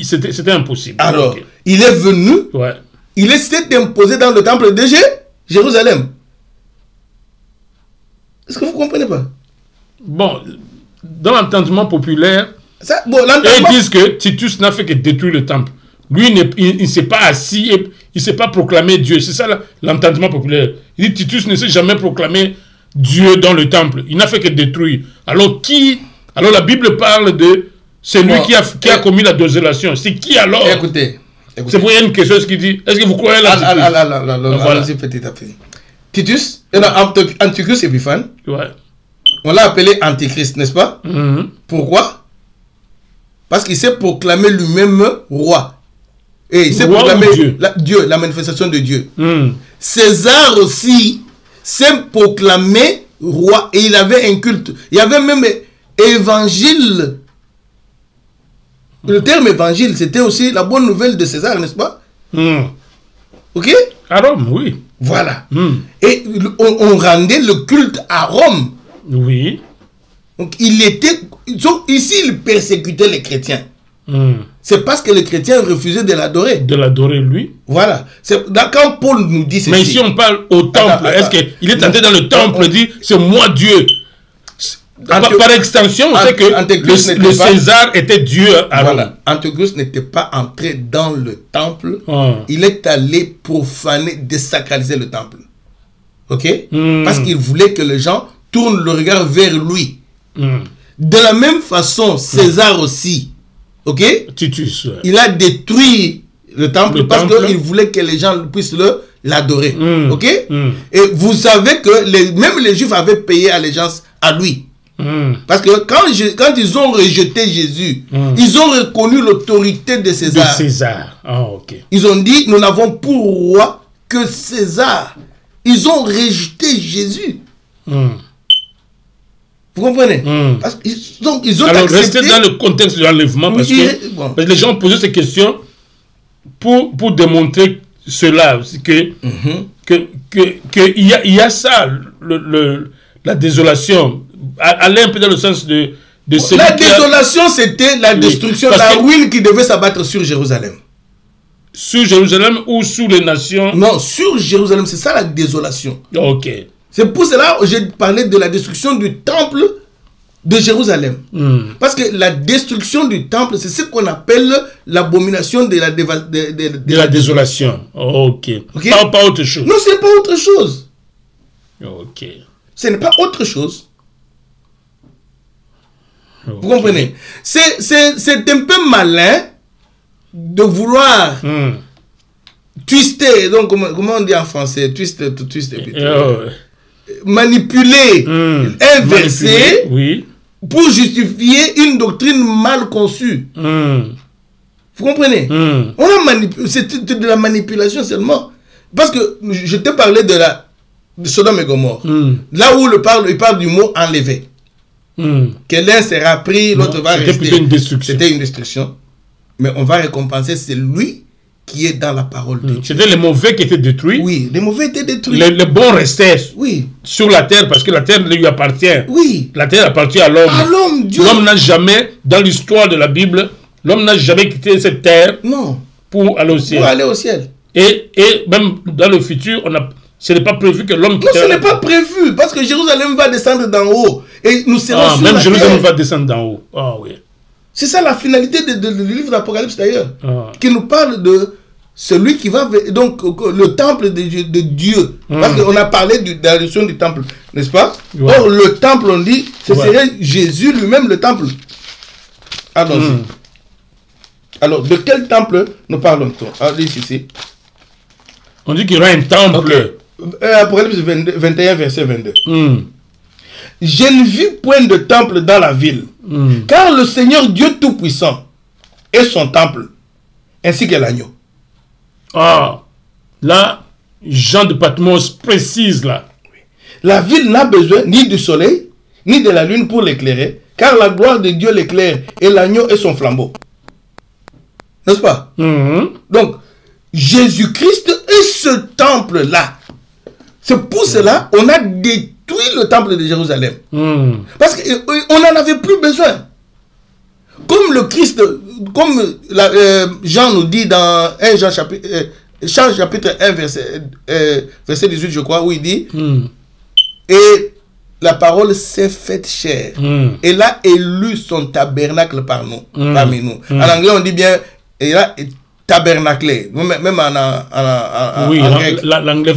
C'était impossible. Alors, il est venu. Ouais. Il s'est imposé dans le temple de Jérusalem. Est-ce que vous ne comprenez pas? Bon, dans l'entendement populaire, ils disent que Titus n'a fait que détruire le temple. Lui, il ne s'est pas assis et il ne s'est pas proclamé Dieu. C'est ça l'entendement populaire. Il dit Titus ne s'est jamais proclamé Dieu dans le temple. Il n'a fait que détruire. Alors la Bible parle de celui qui a commis la désolation. C'est qui alors? Écoutez. C'est pour une question qui dit, est-ce que vous croyez là? Allons-y petit à petit. Titus, Antiochus Épiphane, ouais. On l'a appelé Antichrist, n'est-ce pas? Pourquoi? Parce qu'il s'est proclamé lui-même roi. Et il s'est proclamé Dieu, la manifestation de Dieu. César aussi s'est proclamé roi et il avait un culte. Il y avait même évangile. Le terme évangile, c'était aussi la bonne nouvelle de César, n'est-ce pas? Ok? À Rome, oui. Voilà. Et on rendait le culte à Rome. Oui. Donc ici, il persécutait les chrétiens. C'est parce que les chrétiens refusaient de l'adorer. De l'adorer, lui. Voilà. Quand Paul nous dit ceci. Mais ici, on parle au temple. Est-ce qu'il est entré dans le temple et dit, c'est moi Dieu? Par extension, on sait que le César était Dieu à Rome. Voilà. Antiochus n'était pas entré dans le temple. Il est allé profaner, désacraliser le temple. Ok? Parce qu'il voulait que les gens tournent le regard vers lui. De la même façon, César aussi. Ok? Titus. Ouais. Il a détruit le temple parce qu'il voulait que les gens puissent l'adorer. Ok? Et vous savez que même les Juifs avaient payé allégeance à lui. Parce que quand ils ont rejeté Jésus, ils ont reconnu l'autorité de César. De César. Ok. Ils ont dit, nous n'avons pour roi que César. Ils ont rejeté Jésus. Vous comprenez? Parce ils ont alors, accepté... restez dans le contexte de l'enlèvement, parce que les gens posent ces questions pour démontrer cela, qu'il y a ça, la désolation. Aller un peu dans le sens de la désolation, c'était la destruction, la ruine qui devait s'abattre sur Jérusalem. Sur Jérusalem ou sur les nations? Non, sur Jérusalem, c'est ça la désolation. Ok. C'est pour cela que j'ai parlé de la destruction du temple de Jérusalem. Parce que la destruction du temple, c'est ce qu'on appelle l'abomination de la désolation. Ok. Pas autre chose. Non, ce n'est pas autre chose. Ok. Ce n'est pas autre chose. Vous comprenez? C'est un peu malin de vouloir twister, donc comment on dit en français? Twister. Manipuler un verset pour justifier une doctrine mal conçue. Vous comprenez? C'est de la manipulation seulement. Parce que je te parlais de Sodome et Gomorrhe. Là où il parle du mot enlevé. Que l'un sera pris, l'autre va rester. C'était une destruction. Mais on va récompenser celui qui est dans la parole de Dieu. C'était les mauvais qui étaient détruits. Oui, les mauvais étaient détruits. Les bons restaient sur la terre parce que la terre lui appartient. Oui. La terre appartient à l'homme. À l'homme, Dieu. L'homme n'a jamais, dans l'histoire de la Bible, l'homme n'a jamais quitté cette terre pour aller au ciel. Pour aller au ciel. Et même dans le futur, ce n'est pas prévu que l'homme quitte. Non, ce n'est pas prévu parce que Jérusalem va descendre d'en haut. Et nous serons sur même la Jérusalem terre. va descendre d'en haut. Oui. C'est ça la finalité du livre d'Apocalypse d'ailleurs. Qui nous parle de celui qui va... Donc, le temple de Dieu. Parce qu'on a parlé de la destruction du temple, n'est-ce pas? Or, le temple, on dit, ce serait Jésus lui-même le temple. Allons-y. Alors, de quel temple nous parlons-nous? Allez ici. On dit qu'il y aura un temple. Apocalypse 21, verset 22. Je ne vis point de temple dans la ville, car le Seigneur Dieu Tout-Puissant est son temple, ainsi que l'agneau. Là, Jean de Patmos précise là. La ville n'a besoin ni du soleil, ni de la lune pour l'éclairer, car la gloire de Dieu l'éclaire, et l'agneau est son flambeau. N'est-ce pas? Donc, Jésus-Christ est ce temple-là. C'est pour cela qu'on a détruit le temple de Jérusalem. Parce qu'on n'en avait plus besoin. Comme le Christ, comme Jean nous dit dans Jean chapitre 1, verset 18, je crois, où il dit et la parole s'est faite chair. Et là, élu son tabernacle parmi nous. En anglais, on dit bien, et là, tabernaclé, même en grec. L'anglais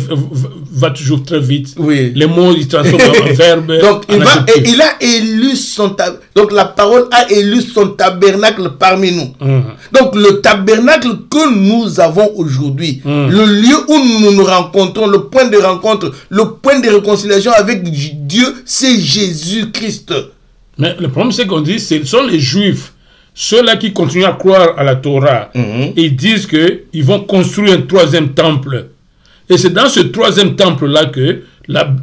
va toujours très vite. Oui. Les mots, ils transforment en verbe. Donc, il a élu son tabernacle. Donc, la parole a élu son tabernacle parmi nous. Donc, le tabernacle que nous avons aujourd'hui, le lieu où nous nous rencontrons, le point de rencontre, le point de réconciliation avec Dieu, c'est Jésus-Christ. Mais le problème, c'est qu'on dit, ce sont les Juifs. Ceux-là qui continuent à croire à la Torah, ils disent qu'ils vont construire un troisième temple. Et c'est dans ce troisième temple-là que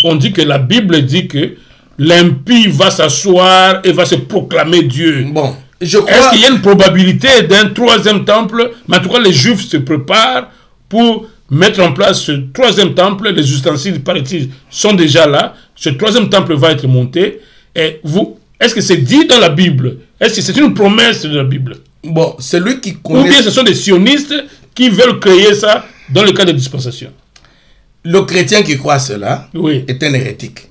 on dit que la Bible dit que l'impie va s'asseoir et va se proclamer Dieu. Bon, je crois... Est-ce qu'il y a une probabilité d'un troisième temple? Mais en tout cas, les Juifs se préparent pour mettre en place ce troisième temple. Les ustensiles, paraît-il, sont déjà là. Ce troisième temple va être monté. Et vous... Est-ce que c'est dit dans la Bible? Est-ce que c'est une promesse de la Bible? Bon, celui qui connaît... Ou bien ce sont des sionistes qui veulent créer ça dans le cadre de dispensation? Le chrétien qui croit cela est un hérétique.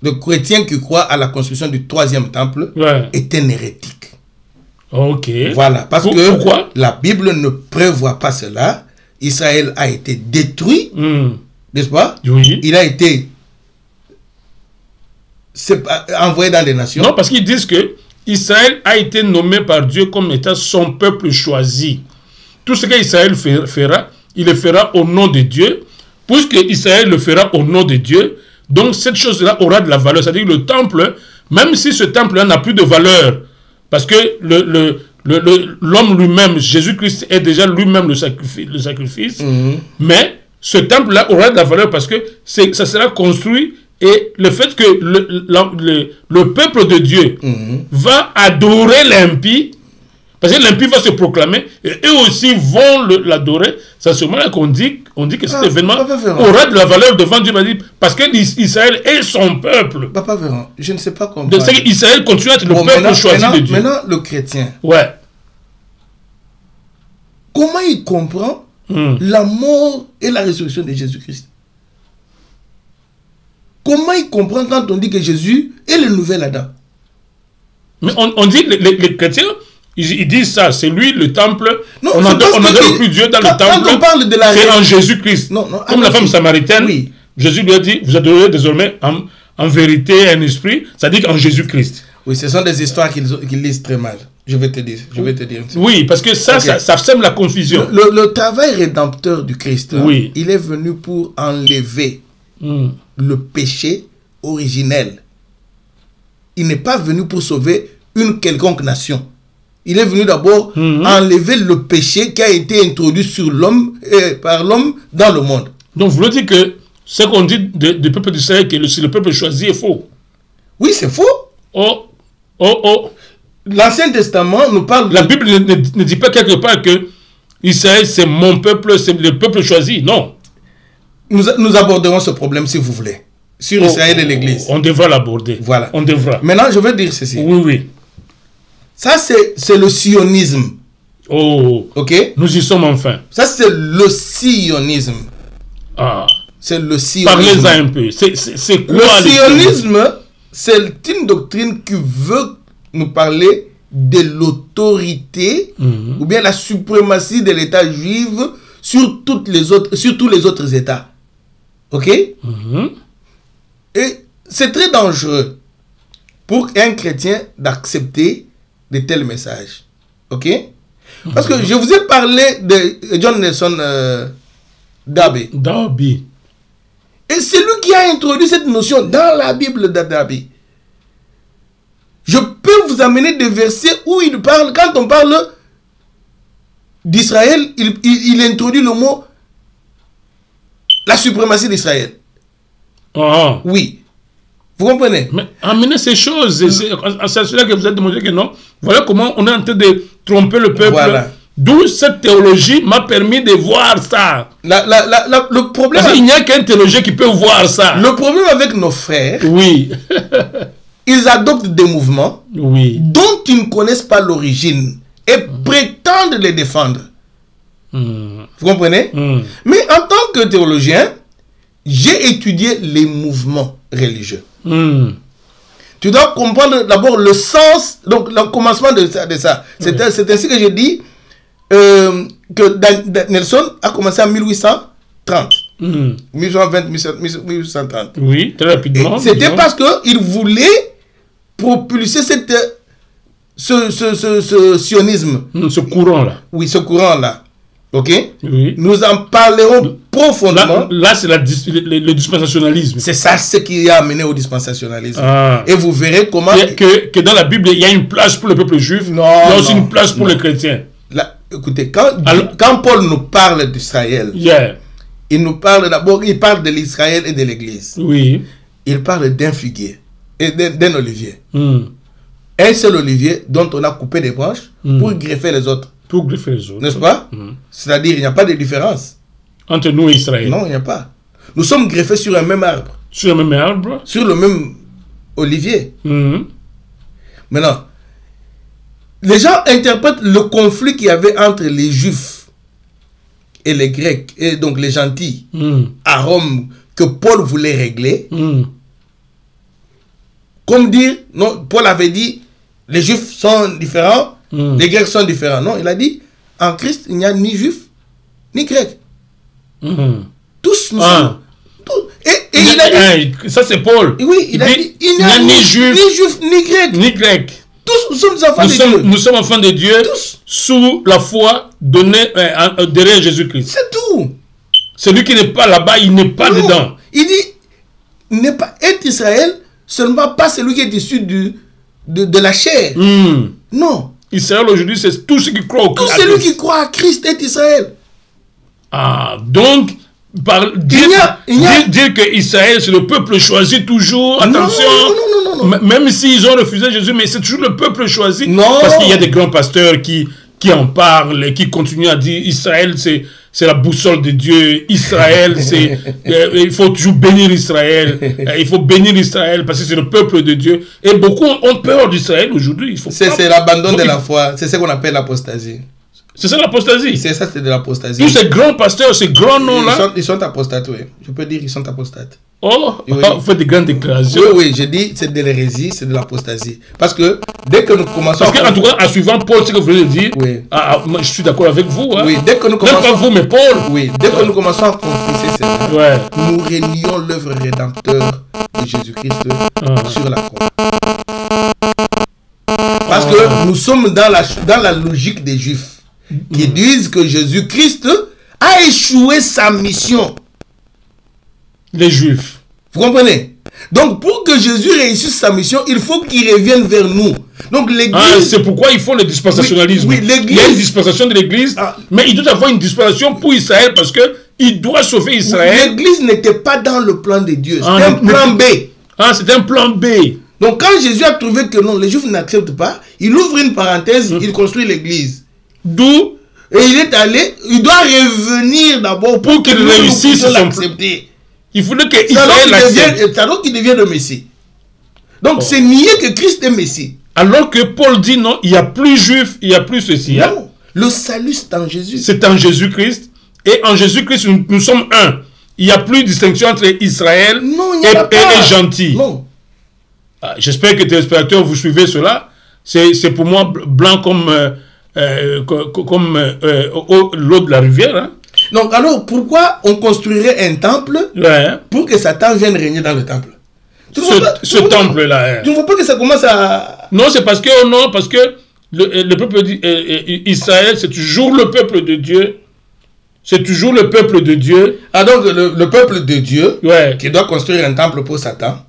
Le chrétien qui croit à la construction du troisième temple est un hérétique. Ok. Voilà, parce que pourquoi? La Bible ne prévoit pas cela. Israël a été détruit, n'est-ce pas? Oui. Il a été... envoyé dans des nations. Non, parce qu'ils disent que Israël a été nommé par Dieu comme étant son peuple choisi. Tout ce qu'Israël fera, il le fera au nom de Dieu. Puisque Israël le fera au nom de Dieu, donc cette chose-là aura de la valeur. C'est-à-dire que le temple, même si ce temple-là n'a plus de valeur, parce que l'homme lui-même, Jésus-Christ est déjà lui-même le sacrifice, mais ce temple-là aura de la valeur parce que ça sera construit. Et le fait que le peuple de Dieu va adorer l'impie, parce que l'impie va se proclamer, et eux aussi vont l'adorer, c'est à ce moment-là qu'on dit que cet événement aura de la valeur devant Dieu, parce que Israël est son peuple. Papa Véran, je ne sais pas comment... Donc c'est qu'Israël continue à être le peuple choisi de Dieu. Maintenant, le chrétien, comment il comprend la mort et la résurrection de Jésus-Christ? Comment il comprend quand on dit que Jésus est le nouvel Adam? Mais on dit, les chrétiens, ils disent ça, c'est lui le temple. Non, on n'adore plus Dieu dans le temple. C'est en Jésus-Christ. Comme la femme samaritaine, Jésus lui a dit, vous adorez désormais en vérité et en esprit, ça dit qu'en Jésus-Christ. Oui, ce sont des histoires qu'ils lisent très mal. Je vais te dire. Oui, parce que ça sème la confusion. Le travail rédempteur du Christ, oui, il est venu pour enlever le péché originel. Il n'est pas venu pour sauver une quelconque nation. Il est venu d'abord enlever le péché qui a été introduit sur l'homme par l'homme dans le monde. Donc, vous voulez dire que ce qu'on dit du peuple d'Israël, que c'est le peuple choisi, est faux? Oui, c'est faux. Oh. L'Ancien Testament nous parle... La Bible ne dit pas quelque part que Israël, c'est mon peuple, c'est le peuple choisi. Non. Nous aborderons ce problème si vous voulez. Sur Israël et l'Église. On devra l'aborder. Voilà. On devra. Maintenant, je veux dire ceci. Oui. Ça, c'est le sionisme. Oh. Ok? Nous y sommes enfin. Ça, c'est le sionisme. Ah. C'est le sionisme. Parlez-en un peu. C'est quoi le sionisme? C'est une doctrine qui veut nous parler de l'autorité ou bien la suprématie de l'État juif sur tous les autres États. Ok? Et c'est très dangereux pour un chrétien d'accepter de tels messages. Ok? Parce que je vous ai parlé de John Nelson Darby. Et c'est lui qui a introduit cette notion dans la Bible de Darby. Je peux vous amener des versets où il parle, quand on parle d'Israël, il introduit le mot la suprématie d'Israël. Oui. Vous comprenez? Mais amenez ces choses. C'est cela que vous avez demandé que non. Voilà comment on est en train de tromper le peuple. Voilà. D'où cette théologie m'a permis de voir ça. Le problème... Parce qu'il n'y a qu'un théologien qui peut voir ça. Le problème avec nos frères... Oui. Ils adoptent des mouvements dont ils ne connaissent pas l'origine et prétendent les défendre. Vous comprenez? Mais en tant que théologien, j'ai étudié les mouvements religieux. Tu dois comprendre d'abord le sens, donc le commencement de ça. C'est ainsi que j'ai dit que Nelson a commencé en 1830. 1820, 1830. Oui, très rapidement. C'était parce qu'il voulait propulser ce sionisme. Ce courant-là. Oui, ce courant-là. Ok? Oui. Nous en parlerons profondément. Là c'est le dispensationalisme. C'est ça ce qui a amené au dispensationalisme. Et vous verrez comment... Que dans la Bible, il y a une place pour le peuple juif. Il y a aussi une place pour les chrétiens. Écoutez, quand Paul nous parle d'Israël, il nous parle d'abord, il parle de l'Israël et de l'Église. Oui. Il parle d'un figuier et d'un olivier. Un seul olivier dont on a coupé des branches pour greffer les autres. Pour greffer les autres. N'est-ce pas? C'est-à-dire, il n'y a pas de différence. Entre nous et Israël. Non, il n'y a pas. Nous sommes greffés sur un même arbre. Sur le même arbre? Sur le même olivier. Maintenant, les gens interprètent le conflit qu'il y avait entre les Juifs et les Grecs, et donc les gentils, à Rome, que Paul voulait régler. Comme dire, non, Paul avait dit, les Juifs sont différents, les Grecs sont différents. Non, il a dit, en Christ, il n'y a ni Juifs, ni Grecs. Tous nous sommes... Et il a dit... Ça, c'est Paul. Oui, il a dit, il n'y a ni Juifs, ni Grecs. Ni Grecs. Tous, nous sommes enfants de Dieu. Nous sommes enfants de Dieu. Tous. Sous la foi donnée derrière Jésus-Christ. C'est tout. Celui qui n'est pas là-bas, il n'est pas dedans. Il dit, n'est pas être Israël, seulement pas celui qui est issu de la chair. Non. Israël aujourd'hui, c'est tout ce qui croit au Christ. Tout celui qui croit à Christ est Israël. Donc, dire que Israël, c'est le peuple choisi toujours. Attention. Non. Même s'ils ont refusé Jésus, mais c'est toujours le peuple choisi. Non. Parce qu'il y a des grands pasteurs qui en parlent et qui continuent à dire Israël, c'est la boussole de Dieu. Israël, il faut toujours bénir Israël. Il faut bénir Israël parce que c'est le peuple de Dieu. Et beaucoup ont peur d'Israël aujourd'hui. C'est l'abandon de la foi. C'est ce qu'on appelle l'apostasie. C'est ça l'apostasie. C'est ça, c'est de l'apostasie. Tous ces grands pasteurs, ces grands noms-là. Ils sont apostates, oui. Je peux dire qu'ils sont apostates. Oh, oui. Vous faites des grandes déclarations. Oui, je dis c'est de l'hérésie, c'est de l'apostasie. Parce que dès que nous commençons... Parce qu'en tout cas, en suivant Paul, ce que vous voulez dire, moi, je suis d'accord avec vous. Oui, dès que nous commençons... Même pas vous, mais Paul. Oui, dès que nous commençons à confesser cela, nous réunions l'œuvre rédempteur de Jésus-Christ sur la croix. Parce que nous sommes dans la logique des Juifs qui disent que Jésus-Christ a échoué sa mission. Les Juifs. Vous comprenez? Donc, pour que Jésus réussisse sa mission, il faut qu'il revienne vers nous. Donc, l'Église... c'est pourquoi il faut le dispensationalisme. Oui, il y a une dispensation de l'Église, mais il doit avoir une dispensation pour Israël parce qu'il doit sauver Israël. L'Église n'était pas dans le plan de Dieu. C'était un plan B. C'était un plan B. Donc, quand Jésus a trouvé que non, les Juifs n'acceptent pas, il ouvre une parenthèse, il construit l'Église. D'où... Et il est allé, il doit revenir d'abord pour qu'il réussisse son l'accepter. Il faudrait que Israël l'accepte. C'est alors qu'il devient le Messie. Donc c'est nier que Christ est Messie. Alors que Paul dit non, il n'y a plus juif, il n'y a plus ceci. Non, hein? Le salut c'est en Jésus. C'est en Jésus-Christ. Et en Jésus-Christ, nous sommes un. Il n'y a plus de distinction entre Israël et gentil. Non. J'espère que téléspectateurs, vous suivez cela. C'est pour moi blanc comme l'eau de la rivière. Hein? Donc alors, pourquoi on construirait un temple pour que Satan vienne régner dans le temple? Ce temple-là. Tu ne vois pas que ça commence à... Non, c'est parce que le peuple d'Israël, c'est toujours le peuple de Dieu. C'est toujours le peuple de Dieu. Ah donc, le peuple de Dieu qui doit construire un temple pour Satan.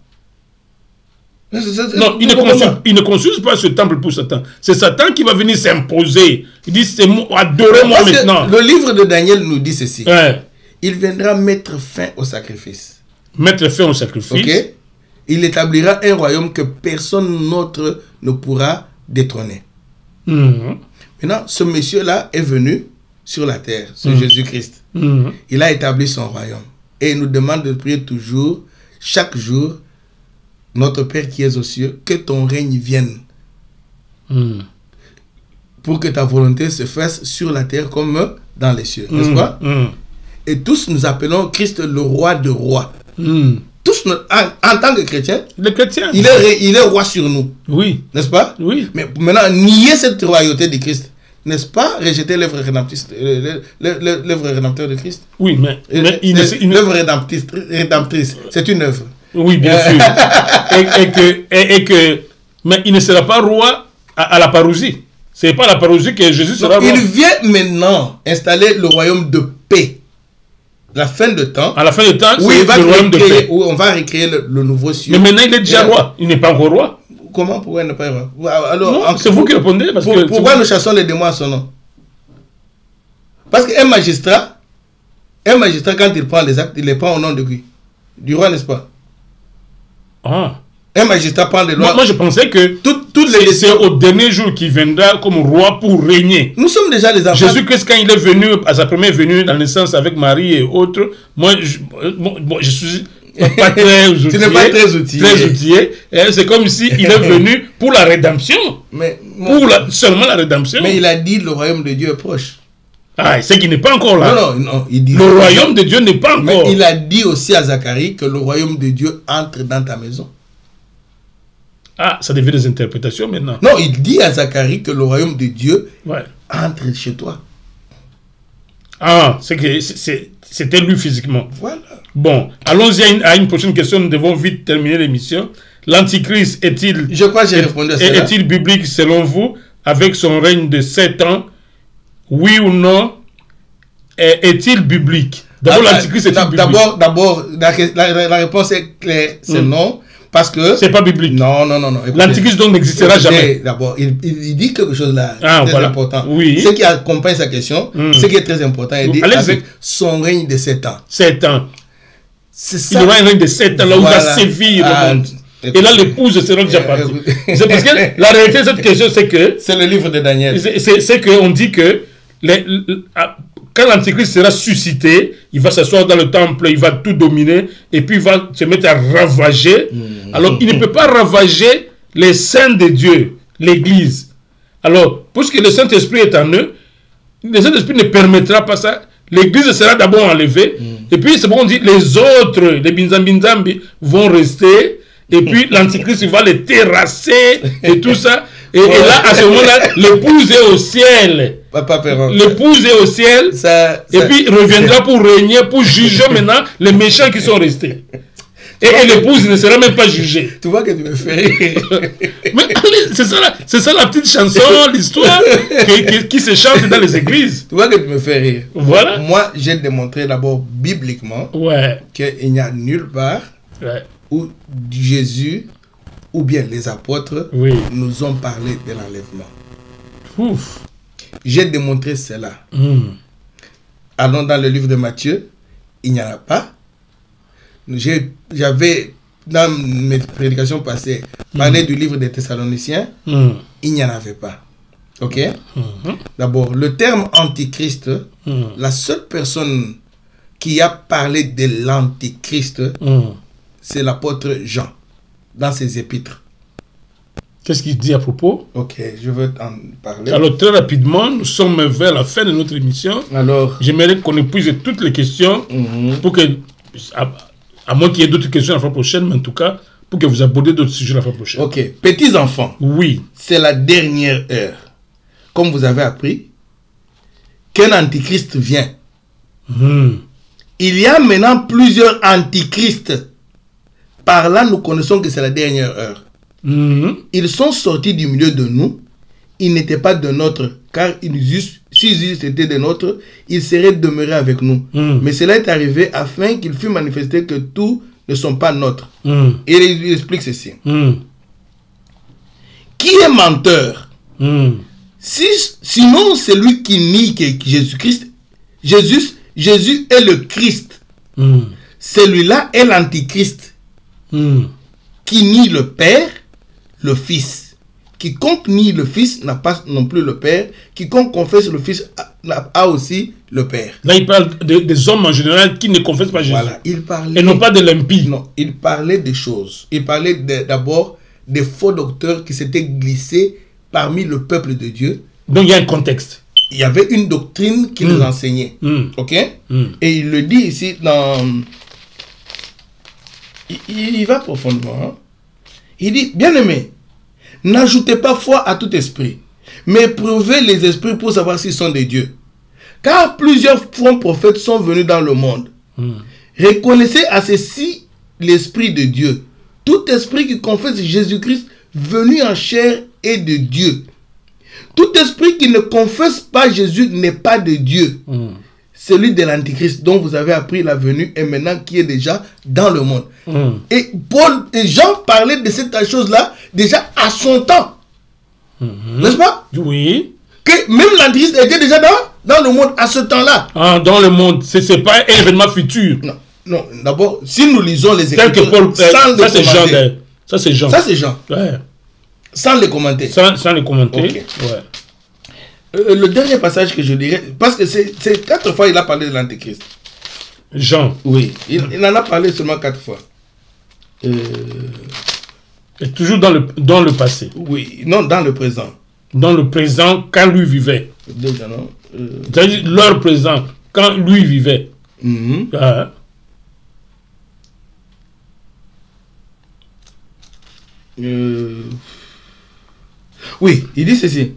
Non, il ne construit pas ce temple pour Satan. C'est Satan qui va venir s'imposer. Il dit, adorez-moi maintenant. Le livre de Daniel nous dit ceci. Il viendra mettre fin au sacrifice. Mettre fin au sacrifice. Ok. Il établira un royaume que personne d'autre ne pourra détrôner. Maintenant, ce monsieur-là est venu sur la terre, c'est Jésus-Christ. Il a établi son royaume. Et il nous demande de prier toujours, chaque jour, notre Père qui es aux cieux, que ton règne vienne. Pour que ta volonté se fasse sur la terre comme dans les cieux. N'est-ce pas? Et tous nous appelons Christ le roi de rois. Tous, en tant que chrétiens, il est roi sur nous. Oui. N'est-ce pas? Oui. Mais maintenant, nier cette royauté de Christ, n'est-ce pas rejeter l'œuvre rédemptrice de Christ? Oui, mais l'œuvre rédemptrice, c'est une œuvre. Oui, bien sûr. Mais il ne sera pas roi à la parousie. Ce n'est pas à la parousie que Jésus sera roi. Il vient maintenant installer le royaume de paix. La fin de temps. À la fin de temps, c'est le royaume de paix. Où on va recréer le nouveau ciel. Mais maintenant, il est déjà roi. Il n'est pas encore roi. Comment? Pourquoi il n'est pas roi? Alors, c'est vous qui répondez. Pourquoi nous chassons les démons à son nom? Parce qu'un magistrat, quand il prend les actes, il les prend au nom de qui? Du roi, n'est-ce pas? Un magistrat prend les lois. Moi, je pensais que c'est au dernier jour qu'il viendra comme roi pour régner. Nous sommes déjà les enfants. Jésus-Christ, quand il est venu à sa première venue dans la naissance avec Marie et autres, moi, je suis pas très outillé. Tu n'es pas très outillé. C'est comme s'il est venu pour la rédemption. Seulement la rédemption. Mais il a dit le royaume de Dieu est proche. C'est qu'il n'est pas encore là. Non, il dit le royaume de Dieu n'est pas encore. Mais il a dit aussi à Zacharie que le royaume de Dieu entre dans ta maison. Ça devient des interprétations maintenant. Non, il dit à Zacharie que le royaume de Dieu entre chez toi. C'était lui physiquement. Voilà. Bon, allons-y à une prochaine question. Nous devons vite terminer l'émission. L'Antichrist est-il... Je crois que j'ai répondu à ça. Est-il biblique selon vous, avec son règne de 7 ans? Oui ou non? Est-il biblique? D'abord, l'Antichrist est-il biblique? D'abord, la réponse est claire, c'est non. Parce que... C'est pas biblique. Non. L'Antichrist donc n'existera jamais. D'abord, il dit quelque chose là, très important. Oui. Ce qui accompagne sa question, ce qui est très important, il dit avec son règne de 7 ans. 7 ans. C'est il aura un règne de 7 ans, là où il va sévir le monde. Et là, l'épouse sera déjà partie. C'est parce que la réalité de cette question, c'est que... C'est le livre de Daniel. C'est qu'on dit que quand l'Antichrist sera suscité, il va s'asseoir dans le temple, il va tout dominer, et puis il va se mettre à ravager. Alors, il ne peut pas ravager les saints de Dieu, l'Église. Alors, puisque le Saint-Esprit est en eux, le Saint-Esprit ne permettra pas ça. L'Église sera d'abord enlevée, et puis c'est bon, on dit, les autres, les binzambinzambi, vont rester, et puis l'Antichrist, il va les terrasser, et tout ça. Et là, à ce moment-là, l'épouse est au ciel. L'épouse est au ciel. Et puis, il reviendra pour régner, pour juger maintenant les méchants qui sont restés. Et l'épouse ne sera même pas jugée. Tu vois que tu me fais rire. Mais c'est ça la petite chanson, l'histoire qui se chante dans les églises. Tu vois que tu me fais rire. Voilà. Moi, j'ai démontré d'abord bibliquement qu'il n'y a nulle part où Jésus ou bien les apôtres nous ont parlé de l'enlèvement. J'ai démontré cela. Allons dans le livre de Matthieu, il n'y en a pas. J'avais, dans mes prédications passées, parlé du livre des Thessaloniciens, il n'y en avait pas. Ok? D'abord, le terme antichrist, la seule personne qui a parlé de l'antichrist, c'est l'apôtre Jean, dans ses épîtres. Qu'est-ce qu'il dit à propos? Ok, je veux en parler. Alors, très rapidement, nous sommes vers la fin de notre émission. Alors, j'aimerais qu'on épuise toutes les questions pour que, à moins qu'il y ait d'autres questions la fois prochaine, mais en tout cas, pour que vous abordez d'autres sujets la fois prochaine. Ok, petits enfants. Oui. C'est la dernière heure. Comme vous avez appris, qu'un antichrist vient. Il y a maintenant plusieurs antichrists. Par là, nous connaissons que c'est la dernière heure. Ils sont sortis du milieu de nous. Ils n'étaient pas de nôtres, car s'ils étaient de nôtres, ils seraient demeurés avec nous. Mais cela est arrivé afin qu'il fût manifesté que tous ne sont pas nôtres. Et il explique ceci. Qui est menteur? Sinon, c'est lui qui nie que Jésus-Christ, Jésus est le Christ. Celui-là est l'antichrist. Qui nie le Père, le Fils. Quiconque nie le Fils n'a pas non plus le Père. Quiconque confesse le Fils a aussi le Père. Là, il parle des hommes en général qui ne confessent pas Jésus. Voilà, il parlait... Et non pas de l'impie. Non, il parlait des choses. Il parlait d'abord des faux docteurs qui s'étaient glissés parmi le peuple de Dieu. Donc, il y a un contexte. Il y avait une doctrine qui les enseignait. Ok? Et il le dit ici dans... Il va profondément. Hein? Il dit, bien-aimés, n'ajoutez pas foi à tout esprit, mais prouvez les esprits pour savoir s'ils sont des dieux. Car plusieurs faux prophètes sont venus dans le monde. Reconnaissez à ceci l'esprit de Dieu. Tout esprit qui confesse Jésus-Christ venu en chair est de Dieu. Tout esprit qui ne confesse pas Jésus n'est pas de Dieu. Celui de l'antichrist dont vous avez appris la venue et maintenant qui est déjà dans le monde. Et Paul et Jean parlaient de cette chose-là déjà à son temps. N'est-ce pas? Oui. Que même l'antichrist était déjà dans le monde à ce temps-là. Ah, dans le monde, ce n'est pas un événement futur. Non, non. D'abord, si nous lisons les Écritures, ça c'est Jean. Ça c'est Jean. Ça c'est Jean. Ouais. Sans les commenter. Sans les commenter. Okay. Ouais. Le dernier passage que je dirais, parce que c'est 4 fois il a parlé de l'antéchrist. Jean. Oui, il en a parlé seulement 4 fois. Et toujours dans le passé. Oui, non, dans le présent. Dans le présent, quand lui vivait. Déjà, non. C'est-à-dire leur présent, quand lui vivait. Oui, il dit ceci.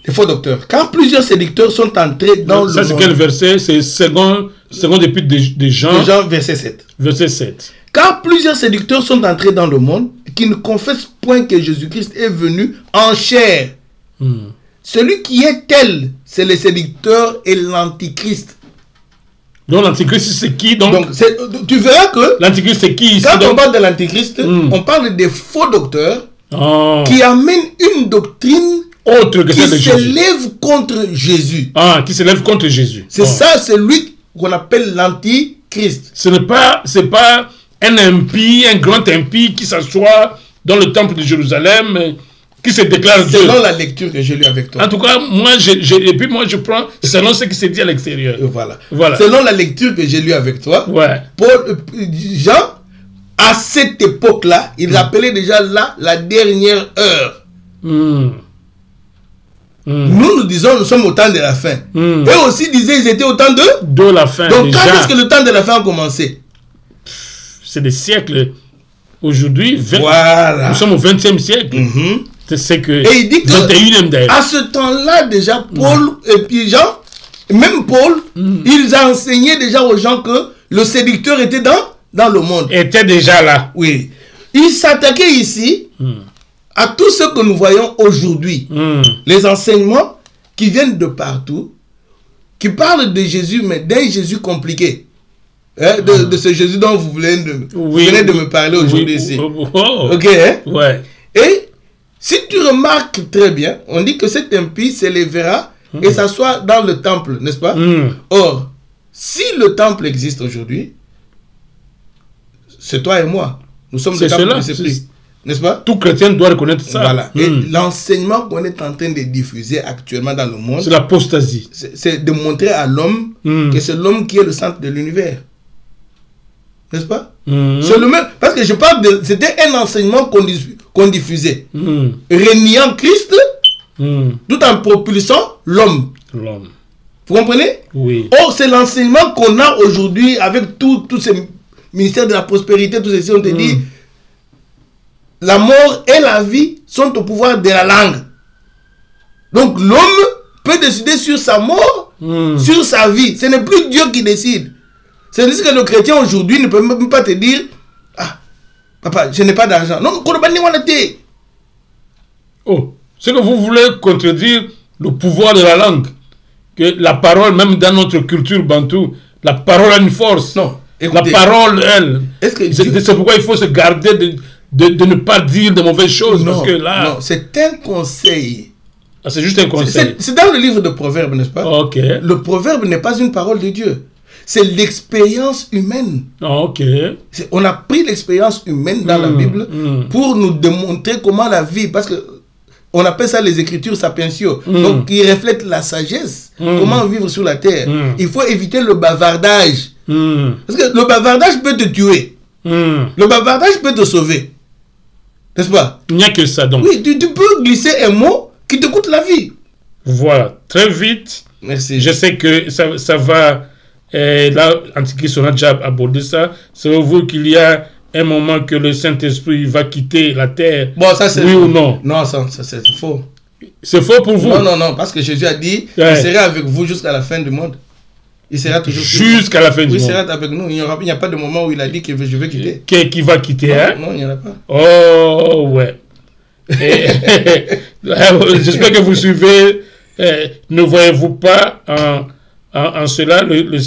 Les faux docteurs. Quand plusieurs séducteurs sont entrés dans le monde. Ça, c'est quel verset? C'est second épître de Jean. Jean, verset 7. Verset 7. Quand plusieurs séducteurs sont entrés dans le monde, qui ne confessent point que Jésus-Christ est venu en chair. Celui qui est tel, c'est le séducteur et l'antichrist. Donc l'antichrist, c'est qui? Donc tu verras que l'antichrist, c'est qui ici? Quand on parle de l'antichrist, on parle des faux docteurs qui amènent une doctrine autre que celle de Jésus, qui s'élève contre Jésus. Ah, qui s'élève contre Jésus. C'est ça, c'est lui qu'on appelle l'antichrist. Ce n'est pas un impie, un grand impie qui s'assoit dans le temple de Jérusalem, qui se déclare Dieu. Selon la lecture que j'ai lue avec toi. En tout cas, moi, je prends selon ce qui se dit à l'extérieur. Voilà. Selon la lecture que j'ai lue avec toi, Jean, à cette époque-là, il appelait déjà là la dernière heure. Nous disons, nous sommes au temps de la fin. Eux aussi disaient, ils étaient au temps de la fin. Donc, quand est-ce que le temps de la fin a commencé? C'est des siècles. Aujourd'hui, voilà. Nous sommes au 20e siècle. C'est que et il dit que 21e d'ailleurs. À ce temps-là, déjà, Paul et puis Jean, même Paul, ils enseignaient déjà aux gens que le séducteur était dans dans le monde. Était déjà là. Oui. Il s'attaquait ici à tout ce que nous voyons aujourd'hui. Les enseignements qui viennent de partout, qui parlent de Jésus, mais d'un Jésus compliqué. Hein, de ce Jésus dont vous venez de me parler aujourd'hui ici. Ok, hein? Ouais. Et si tu remarques très bien, on dit que cet impie s'élèvera et s'assoit dans le temple, n'est-ce pas? Or, si le temple existe aujourd'hui, c'est toi et moi. Nous sommes le temple de Saint-Esprit. N'est-ce pas? Tout chrétien doit reconnaître ça. Voilà. Et l'enseignement qu'on est en train de diffuser actuellement dans le monde, c'est l'apostasie. C'est de montrer à l'homme que c'est l'homme qui est le centre de l'univers. N'est-ce pas? C'est le même. Parce que je parle de. C'était un enseignement qu'on diffusait. Réniant Christ, tout en propulsant l'homme. Vous comprenez? Oui. Or, c'est l'enseignement qu'on a aujourd'hui avec tous ces ministères de la prospérité, tous ceci, on te dit. La mort et la vie sont au pouvoir de la langue. Donc l'homme peut décider sur sa mort, sur sa vie. Ce n'est plus Dieu qui décide. C'est-à-dire que le chrétien aujourd'hui ne peut même pas te dire « Ah, papa, je n'ai pas d'argent. » Non, oh, c'est que vous voulez contredire le pouvoir de la langue. Que la parole, même dans notre culture bantou, la parole a une force. Non, écoutez, la parole, elle. C'est pourquoi il faut se garder de ne pas dire de mauvaises choses. Non, parce que là, non, c'est un conseil. Ah, c'est juste un conseil. C'est dans le livre de Proverbes, n'est-ce pas? Ok. Le proverbe n'est pas une parole de Dieu. C'est l'expérience humaine. Ok. On a pris l'expérience humaine dans la Bible pour nous démontrer comment la vie, parce que on appelle ça les écritures sapientiaux, donc qui reflètent la sagesse, comment vivre sur la terre. Il faut éviter le bavardage. Parce que le bavardage peut te tuer. Le bavardage peut te sauver. N'est-ce pas? Il n'y a que ça donc. Oui, tu peux glisser un mot qui te coûte la vie. Voilà, très vite. Merci. Je sais que ça va. Là, Antichrist, on a déjà abordé ça. Savez-vous qu'il y a un moment que le Saint-Esprit va quitter la terre? Bon, ça c'est oui faux. Ou non? Non, ça c'est faux. C'est faux pour vous? Non, parce que Jésus a dit il sera avec vous jusqu'à la fin du monde. Il sera toujours jusqu'à la fin du monde. Il sera avec nous. Il n'y a pas de moment où il a dit que je vais quitter. Qui va quitter? Non, hein? Non, il n'y en a pas. Oh, ouais. J'espère que vous suivez. Ne voyez-vous pas en cela le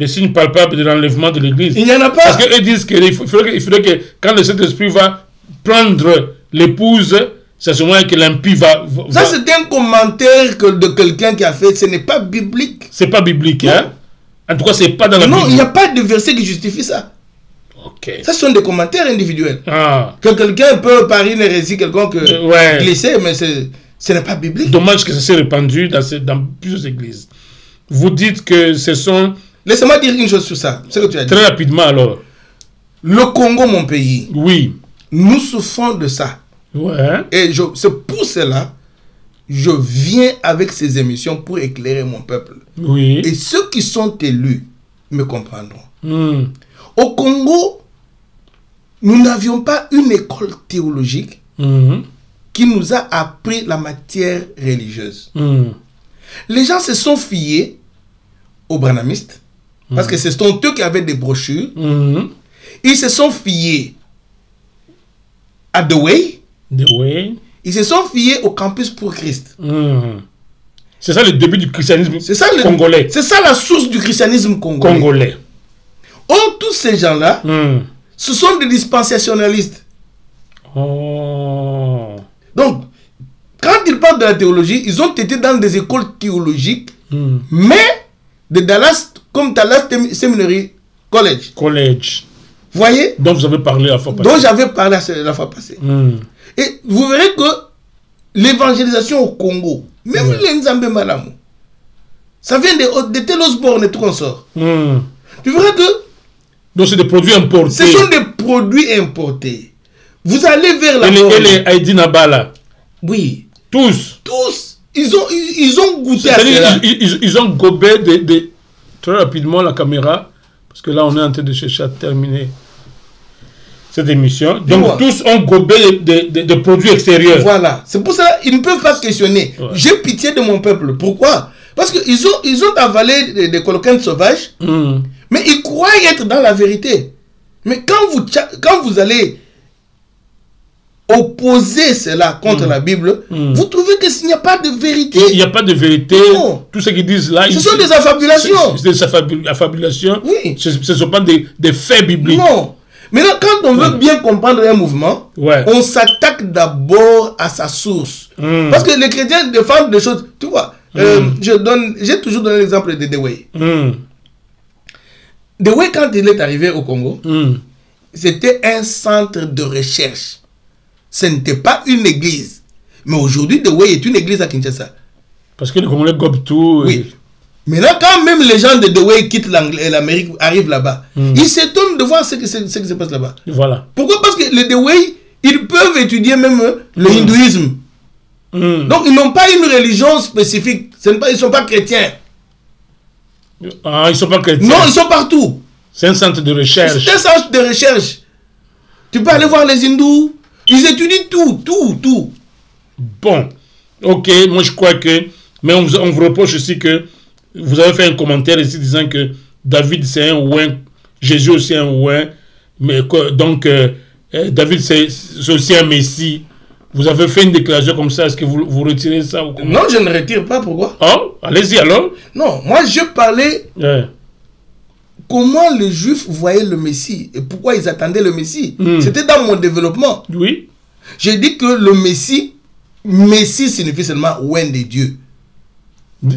signe palpable de l'enlèvement de l'Église? Il n'y en a pas. Parce qu'eux disent qu'il faudrait que quand le Saint-Esprit va prendre l'épouse, c'est à ce moment que l'impie va... Ça, c'est un commentaire de quelqu'un qui a fait. Ce n'est pas biblique. C'est pas biblique, hein? En tout cas, c'est pas dans la Bible. Non, il n'y a pas de verset qui justifie ça. Ok. Ça, ce sont des commentaires individuels. Ah. Que quelqu'un peut, par une hérésie quelconque, glisser, mais ce n'est pas biblique. Dommage que ça s'est répandu dans plusieurs églises. Vous dites que ce sont... Laissez-moi dire une chose sur ça. Ce que tu as dit. Très rapidement, alors. Le Congo, mon pays. Oui. Nous souffrons de ça. Ouais. Et c'est pour cela je viens avec ces émissions pour éclairer mon peuple. Oui. Et ceux qui sont élus me comprendront. Au Congo, nous n'avions pas une école théologique qui nous a appris la matière religieuse. Les gens se sont fiés aux branhamistes parce que ce sont eux qui avaient des brochures. Ils se sont fiés à The Way. The Way. Ils se sont fiés au Campus pour Christ. C'est ça le début du christianisme congolais. C'est ça la source du christianisme congolais. Or, tous ces gens-là, ce sont des dispensationalistes. Oh. Donc, quand ils parlent de la théologie, ils ont été dans des écoles théologiques, mais de Dallas, comme Dallas Seminary College. Vous voyez? Dont vous avez parlé la fois passée. Dont j'avais parlé la fois passée. Et vous verrez que l'évangélisation au Congo, même les Nzambe Malamu, ça vient de Telos Born et tout consort. Tu verras que... Donc c'est des produits importés. Ce sont des produits importés. Vous allez vers la... Et les Haïdi Nabala. Oui. Tous. Ils ont goûté à cela. Ils ont gobé très rapidement la caméra. Parce que là, on est en train de chercher à terminer cette émission. Donc, tous ont gobé des produits extérieurs. Voilà. C'est pour ça qu'ils ne peuvent pas questionner. J'ai pitié de mon peuple. Pourquoi? Parce qu'ils ont avalé des colocanes sauvages. Mais Mais ils croient être dans la vérité. Mais quand vous allez opposer cela contre la Bible, vous trouvez qu'il n'y a pas de vérité. Il n'y a pas de vérité. Non. Tout ce qu'ils disent là... Ce sont des affabulations. C'est des affabulations. Oui. Ce ne sont pas des faits bibliques. Non. Maintenant, quand on veut bien comprendre un mouvement, on s'attaque d'abord à sa source. Parce que les chrétiens défendent des choses... Tu vois, j'ai toujours donné l'exemple de Dewey. Dewey, quand il est arrivé au Congo, c'était un centre de recherche. Ce n'était pas une église. Mais aujourd'hui, Dewey est une église à Kinshasa. Parce que les Congolais gobent tout. Oui. Maintenant, quand même les gens de Dewey quittent l'Amérique, arrivent là-bas, ils s'étonnent de voir ce qui se passe là-bas. Voilà. Pourquoi? Parce que les Dewey, ils peuvent étudier même le hindouisme. Donc, ils n'ont pas une religion spécifique. Ils ne sont pas chrétiens. Ah, ils ne sont pas chrétiens. Non, ils sont partout. C'est un centre de recherche. C'est un centre de recherche. Tu peux aller voir les hindous. Ils étudient tout. Bon, ok, moi je crois que... Mais on vous reproche aussi que vous avez fait un commentaire ici disant que David c'est un ouin, Jésus aussi un ouin, mais donc David c'est aussi un messie. Vous avez fait une déclaration comme ça, est-ce que vous retirez ça ou comment? Non, je ne retire pas, pourquoi? Oh, allez-y alors. Non, moi je parlais... Comment les Juifs voyaient le Messie et pourquoi ils attendaient le Messie. C'était dans mon développement. Oui. J'ai dit que le Messie signifie seulement ouin de Dieu.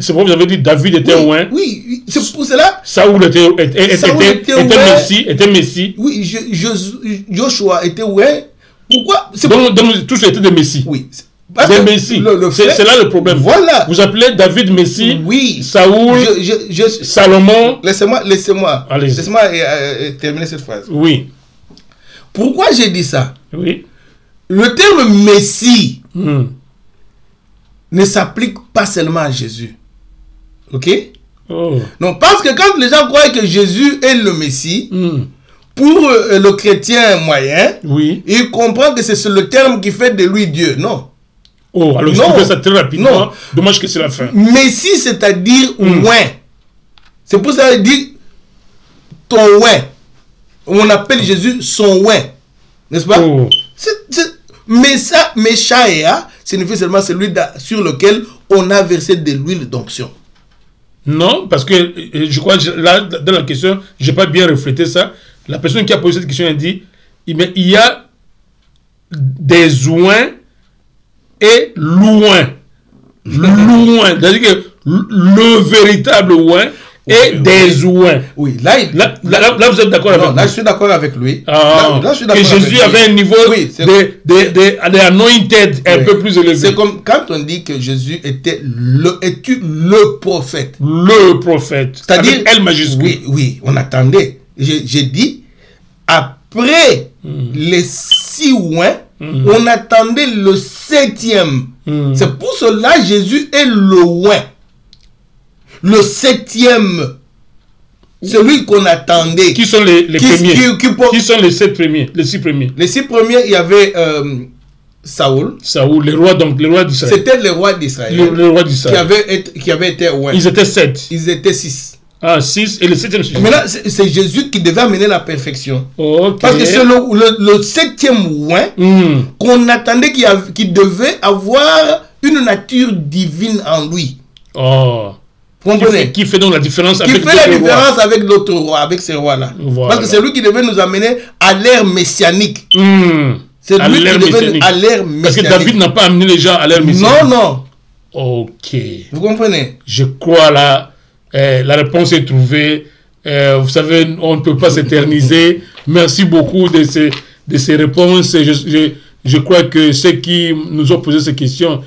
C'est pourquoi vous avez dit David était ouin. Oui, c'est pour cela. Saoul était Messie. Oui, Joshua était ouin. Pourquoi? Donc tous étaient des Messies. Oui. Des Messies. C'est là le problème. Voilà. Vous appelez David Messie. Oui. Saoul. Salomon. Laissez-moi terminer cette phrase. Oui. Pourquoi j'ai dit ça? Oui. Le terme Messie ne s'applique pas seulement à Jésus. Ok? Oh. Non, parce que quand les gens croient que Jésus est le Messie, pour le chrétien moyen, il comprend que c'est le terme qui fait de lui Dieu. Non. Oh, alors je fais ça très rapidement. Non. Dommage que c'est la fin. Messie, c'est-à-dire ouin. C'est pour ça qu'il dit ton ouin. On appelle Jésus son ouin. N'est-ce pas? Oh. Meshaïa signifie seulement celui sur lequel on a versé de l'huile d'onction. Non, parce que je crois que là, dans la question, je n'ai pas bien reflété ça. La personne qui a posé cette question a dit il y a des ouins et loin. Loin. C'est-à-dire que le véritable ouin et des ouins. Oui, là vous êtes d'accord avec lui? Là, je suis d'accord avec lui. Là, je suis d'accord que Jésus avait un niveau de anointed un peu plus élevé. C'est comme quand on dit que Jésus était le prophète. Le prophète. C'est-à-dire, L majuscule. Oui, on attendait. J'ai dit, après les 6 ouins, on attendait le 7e. C'est pour cela Jésus est le ouin. Le 7e, celui qu'on attendait. Qui sont les premiers? Qui sont les 7 premiers? Les 6 premiers? Les 6 premiers, il y avait Saoul. Saoul, le roi d'Israël. C'était le roi d'Israël. Le roi d'Israël. Qui avait été ouin. Ils étaient 7. Ils étaient 6. Ah, 6 et le 7e. Maintenant, c'est Jésus qui devait amener la perfection. Okay. Parce que c'est le 7e ouin qu'on attendait qui devait avoir une nature divine en lui. Oh. Qui fait donc la différence avec l'autre roi, avec ces rois-là. Voilà. Parce que c'est lui qui devait nous amener à l'ère messianique. C'est lui qui devait à l'ère messianique. Parce que David n'a pas amené les gens à l'ère messianique. Non. Ok. Vous comprenez? Je crois là, la réponse est trouvée. Vous savez, on ne peut pas s'éterniser. Merci beaucoup de ces réponses. Je crois que ceux qui nous ont posé ces questions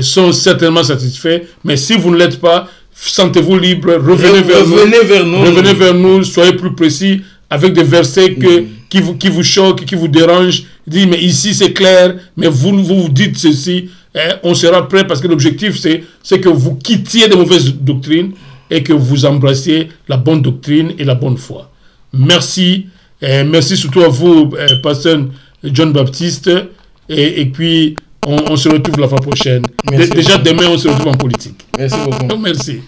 sont certainement satisfaits. Mais si vous ne l'êtes pas, sentez-vous libre, revenez vers nous, soyez plus précis avec des versets qui vous choquent, qui vous dérangent. Dites, mais ici c'est clair, mais vous dites ceci. On sera prêt parce que l'objectif c'est que vous quittiez de mauvaises doctrines et que vous embrassiez la bonne doctrine et la bonne foi. Merci. Merci surtout à vous, pasteur John Baptiste. Et puis, on se retrouve la fois prochaine. Déjà demain, on se retrouve en politique. Merci beaucoup. Merci.